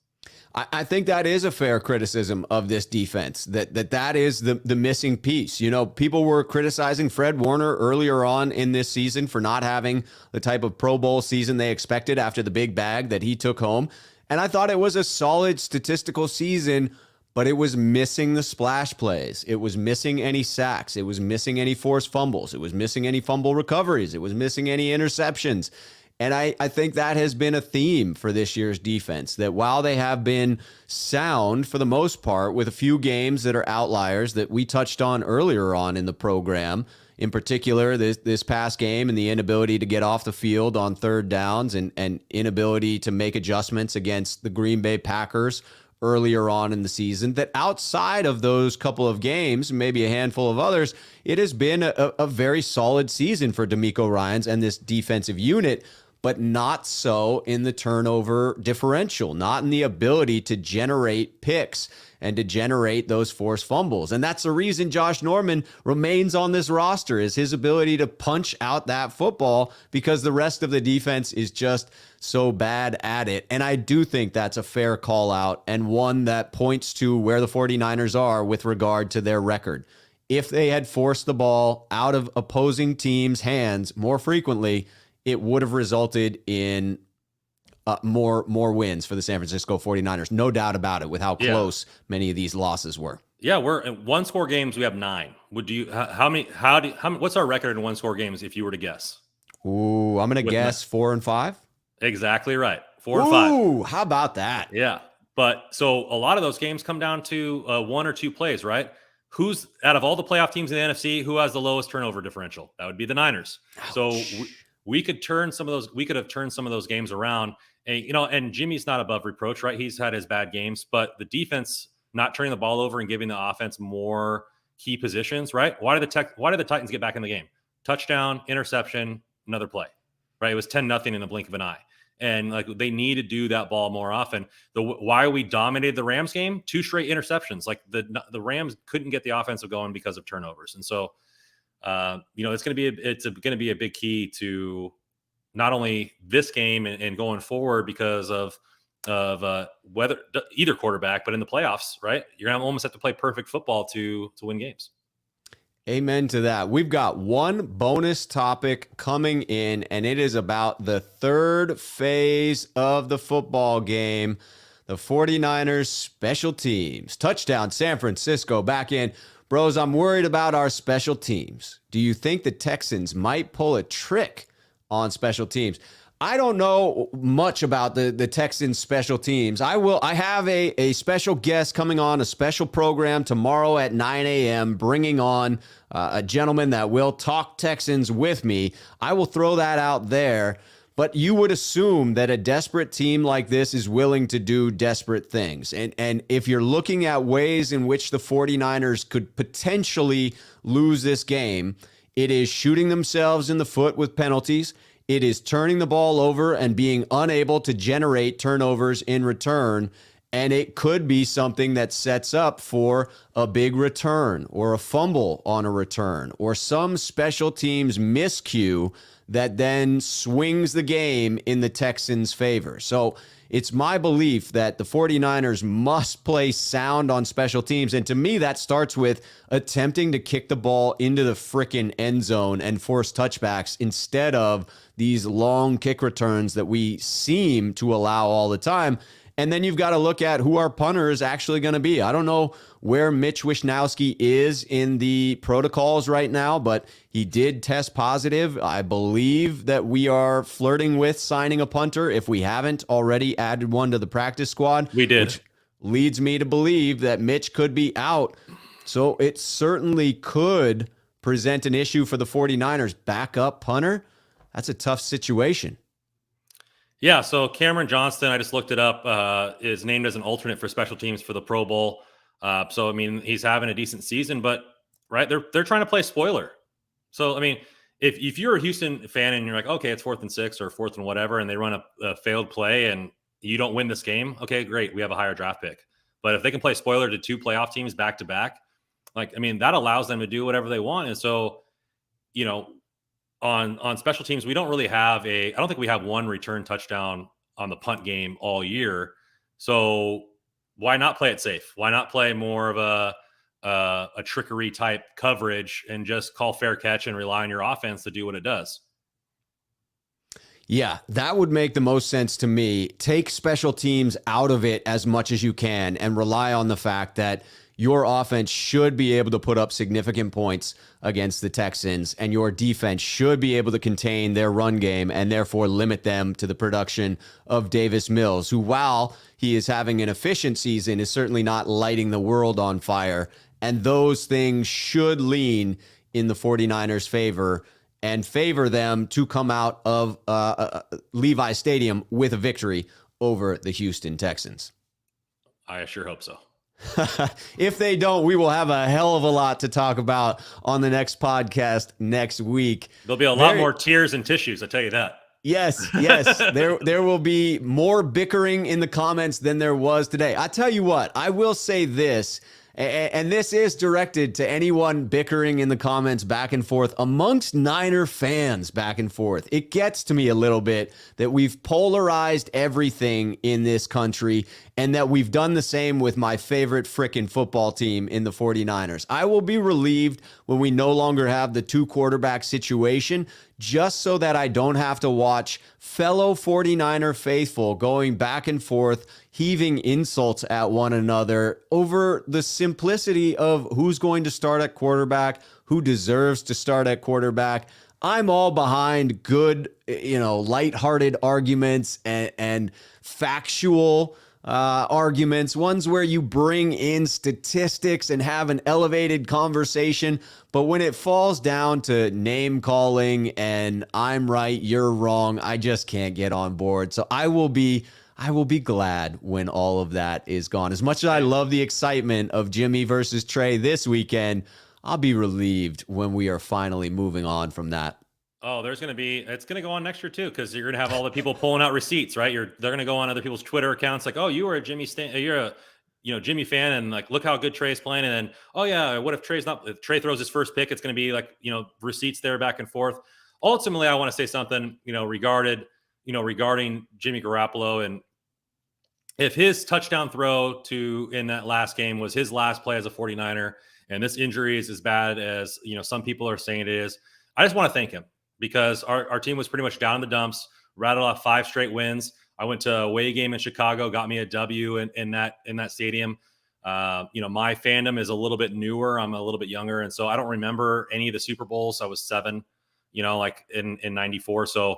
I think that is a fair criticism of this defense, that is the missing piece. People were criticizing Fred Warner earlier on in this season for not having the type of Pro Bowl season they expected after the big bag that he took home. And I thought it was a solid statistical season, but it was missing the splash plays. It was missing any sacks. It was missing any forced fumbles. It was missing any fumble recoveries. It was missing any interceptions. And I think that has been a theme for this year's defense, that while they have been sound for the most part, with a few games that are outliers that we touched on earlier on in the program, in particular this past game and the inability to get off the field on third downs and inability to make adjustments against the Green Bay Packers earlier on in the season, that outside of those couple of games, maybe a handful of others, it has been a very solid season for DeMeco Ryans and this defensive unit, but not so in the turnover differential, not in the ability to generate picks and to generate those forced fumbles. And that's the reason Josh Norman remains on this roster, is his ability to punch out that football, because the rest of the defense is just so bad at it. And I do think that's a fair call out, and one that points to where the 49ers are with regard to their record. If they had forced the ball out of opposing teams' hands more frequently, it would have resulted in more wins for the San Francisco 49ers. No doubt about it, with how close many of these losses were. Yeah, we're in one-score games. We have 9. What's our record in one-score games, if you were to guess? Ooh, I'm going to guess 4 and 5. Exactly right. 4 and 5. Ooh, how about that? Yeah. But so a lot of those games come down to 1 or 2 plays, right? Who's, out of all the playoff teams in the NFC, who has the lowest turnover differential? That would be the Niners. Ouch. So we could turn some of those. We could have turned some of those games around. And Jimmy's not above reproach, right? He's had his bad games, but the defense not turning the ball over and giving the offense more key positions, right? Why did the Titans get back in the game? Touchdown, interception, another play, right? It was 10-0 in the blink of an eye. And like, they need to do that ball more often. Why we dominated the Rams game, 2 straight interceptions. Like, the Rams couldn't get the offensive going because of turnovers. And so, it's going to be a big key to not only this game and going forward because of whether either quarterback, but in the playoffs, right? You're going to almost have to play perfect football to win games. Amen to that. We've got one bonus topic coming in, and it is about the third phase of the football game, the 49ers special teams. Touchdown, San Francisco back in. Bros, I'm worried about our special teams. Do you think the Texans might pull a trick on special teams? I don't know much about the Texans special teams. I have a special guest coming on a special program tomorrow at 9 a.m. bringing on a gentleman that will talk Texans with me. I will throw that out there. But you would assume that a desperate team like this is willing to do desperate things. And if you're looking at ways in which the 49ers could potentially lose this game, it is shooting themselves in the foot with penalties. It is turning the ball over and being unable to generate turnovers in return. And it could be something that sets up for a big return or a fumble on a return or some special teams miscue that then swings the game in the Texans' favor. So it's my belief that the 49ers must play sound on special teams. And to me, that starts with attempting to kick the ball into the frickin' end zone and force touchbacks instead of these long kick returns that we seem to allow all the time. And then you've got to look at who our punter is actually going to be. I don't know where Mitch Wishnowsky is in the protocols right now, but he did test positive. I believe that we are flirting with signing a punter if we haven't already added one to the practice squad. We did. Which leads me to believe that Mitch could be out. So it certainly could present an issue for the 49ers. Backup punter? That's a tough situation. Yeah, so Cameron Johnston, I just looked it up, is named as an alternate for special teams for the Pro Bowl. So, I mean, he's having a decent season, but, right, they're trying to play spoiler. So, I mean, if you're a Houston fan and you're like, okay, it's 4th and 6 or 4th and whatever, and they run a failed play and you don't win this game, okay, great, we have a higher draft pick. But if they can play spoiler to 2 playoff teams back to back, like, I mean, that allows them to do whatever they want. And so, you know, on special teams, we don't really have I don't think we have one return touchdown on the punt game all year. So why not play it safe? Why not play more of a trickery type coverage and just call fair catch and rely on your offense to do what it does? Yeah, that would make the most sense to me. Take special teams out of it as much as you can and rely on the fact that your offense should be able to put up significant points against the Texans, and your defense should be able to contain their run game and therefore limit them to the production of Davis Mills, who, while he is having an efficient season, is certainly not lighting the world on fire. And those things should lean in the 49ers' favor and favor them to come out of Levi Stadium with a victory over the Houston Texans. I sure hope so. If they don't, we will have a hell of a lot to talk about on the next podcast next week. There'll be a lot more tears and tissues, I tell you that. Yes. There will be more bickering in the comments than there was today. I tell you what, I will say this, and this is directed to anyone bickering in the comments back and forth amongst Niner fans back and forth. It gets to me a little bit that we've polarized everything in this country and that we've done the same with my favorite frickin' football team in the 49ers. I will be relieved when we no longer have the 2 quarterback situation, just so that I don't have to watch fellow 49er faithful going back and forth, heaving insults at one another over the simplicity of who's going to start at quarterback, who deserves to start at quarterback. I'm all behind good, lighthearted arguments and factual arguments, ones where you bring in statistics and have an elevated conversation. But when it falls down to name calling and I'm right, you're wrong, I just can't get on board. So I will be glad when all of that is gone. As much as I love the excitement of Jimmy versus Trey this weekend, I'll be relieved when we are finally moving on from that. Oh, it's going to go on next year too, because you're going to have all the people pulling out receipts, right? They're going to go on other people's Twitter accounts, like, oh, you're a Jimmy Jimmy fan, and like, look how good Trey's playing, and then, oh yeah, what if if Trey throws his first pick? It's going to be like, receipts there back and forth. Ultimately, I want to say something, regarding Jimmy Garoppolo, and if his touchdown throw in that last game was his last play as a 49er, and this injury is as bad as some people are saying it is, I just want to thank him. Because our team was pretty much down in the dumps, rattled off 5 straight wins. I went to a away game in Chicago, got me a W in that stadium. My fandom is a little bit newer. I'm a little bit younger, and so I don't remember any of the Super Bowls. I was 7, like in '94. So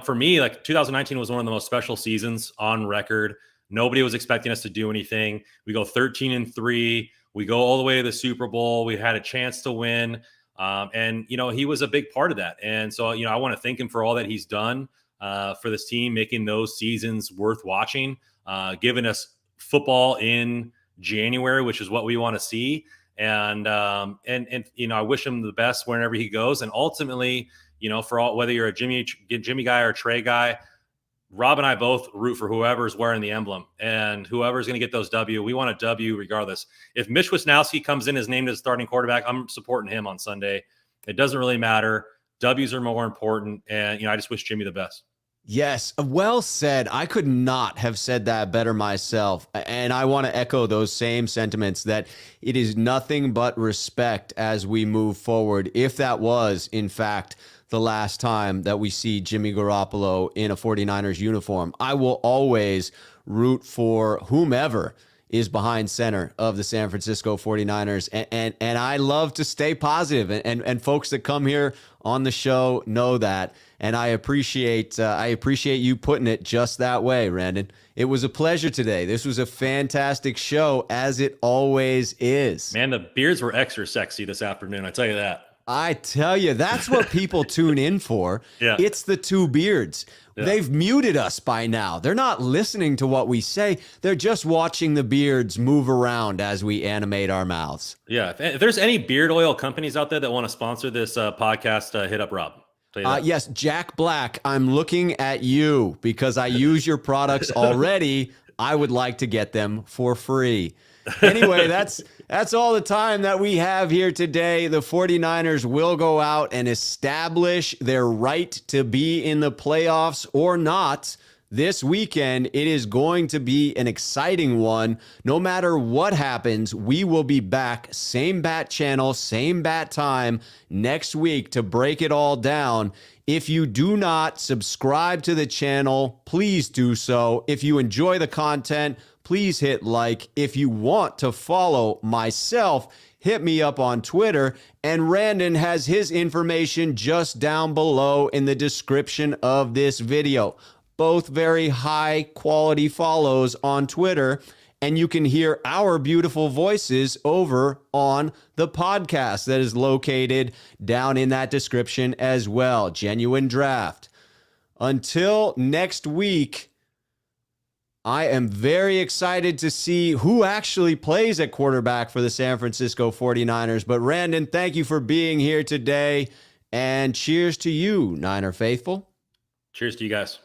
for me, like 2019 was one of the most special seasons on record. Nobody was expecting us to do anything. We go 13-3. We go all the way to the Super Bowl. We had a chance to win. And he was a big part of that. And so, I want to thank him for all that he's done for this team, making those seasons worth watching, giving us football in January, which is what we want to see. And I wish him the best wherever he goes. And ultimately, for all, whether you're a Jimmy guy or a Trey guy, Rob and I both root for whoever's wearing the emblem and whoever's going to get those W. We want a W regardless. If Mitch Wisnowski comes in as named as starting quarterback, I'm supporting him on Sunday. It doesn't really matter. W's are more important. And, I just wish Jimmy the best. Yes, well said. I could not have said that better myself. And I want to echo those same sentiments that it is nothing but respect as we move forward. If that was, in fact, the last time that we see Jimmy Garoppolo in a 49ers uniform, I will always root for whomever is behind center of the San Francisco 49ers. And I love to stay positive. And folks that come here on the show know that. And I appreciate you putting it just that way, Randon. It was a pleasure today. This was a fantastic show, as it always is. Man, the beards were extra sexy this afternoon. I tell you that. I tell you, that's what people tune in for. Yeah. It's the two beards. Yeah. They've muted us by now. They're not listening to what we say. They're just watching the beards move around as we animate our mouths. Yeah. If there's any beard oil companies out there that want to sponsor this podcast, hit up Rob. Yes, Jack Black, I'm looking at you because I use your products already. I would like to get them for free. Anyway, that's all the time that we have here today. The 49ers will go out and establish their right to be in the playoffs or not this weekend. It is going to be an exciting one. No matter what happens, we will be back, same bat channel, same bat time next week to break it all down. If you do not subscribe to the channel, please do so. If you enjoy the content, please hit like. If you want to follow myself, hit me up on Twitter. And Randon has his information just down below in the description of this video. Both very high quality follows on Twitter. And you can hear our beautiful voices over on the podcast that is located down in that description as well. Genuine Draft. Until next week, I am very excited to see who actually plays at quarterback for the San Francisco 49ers. But Randon, thank you for being here today. And cheers to you, Niner faithful. Cheers to you guys.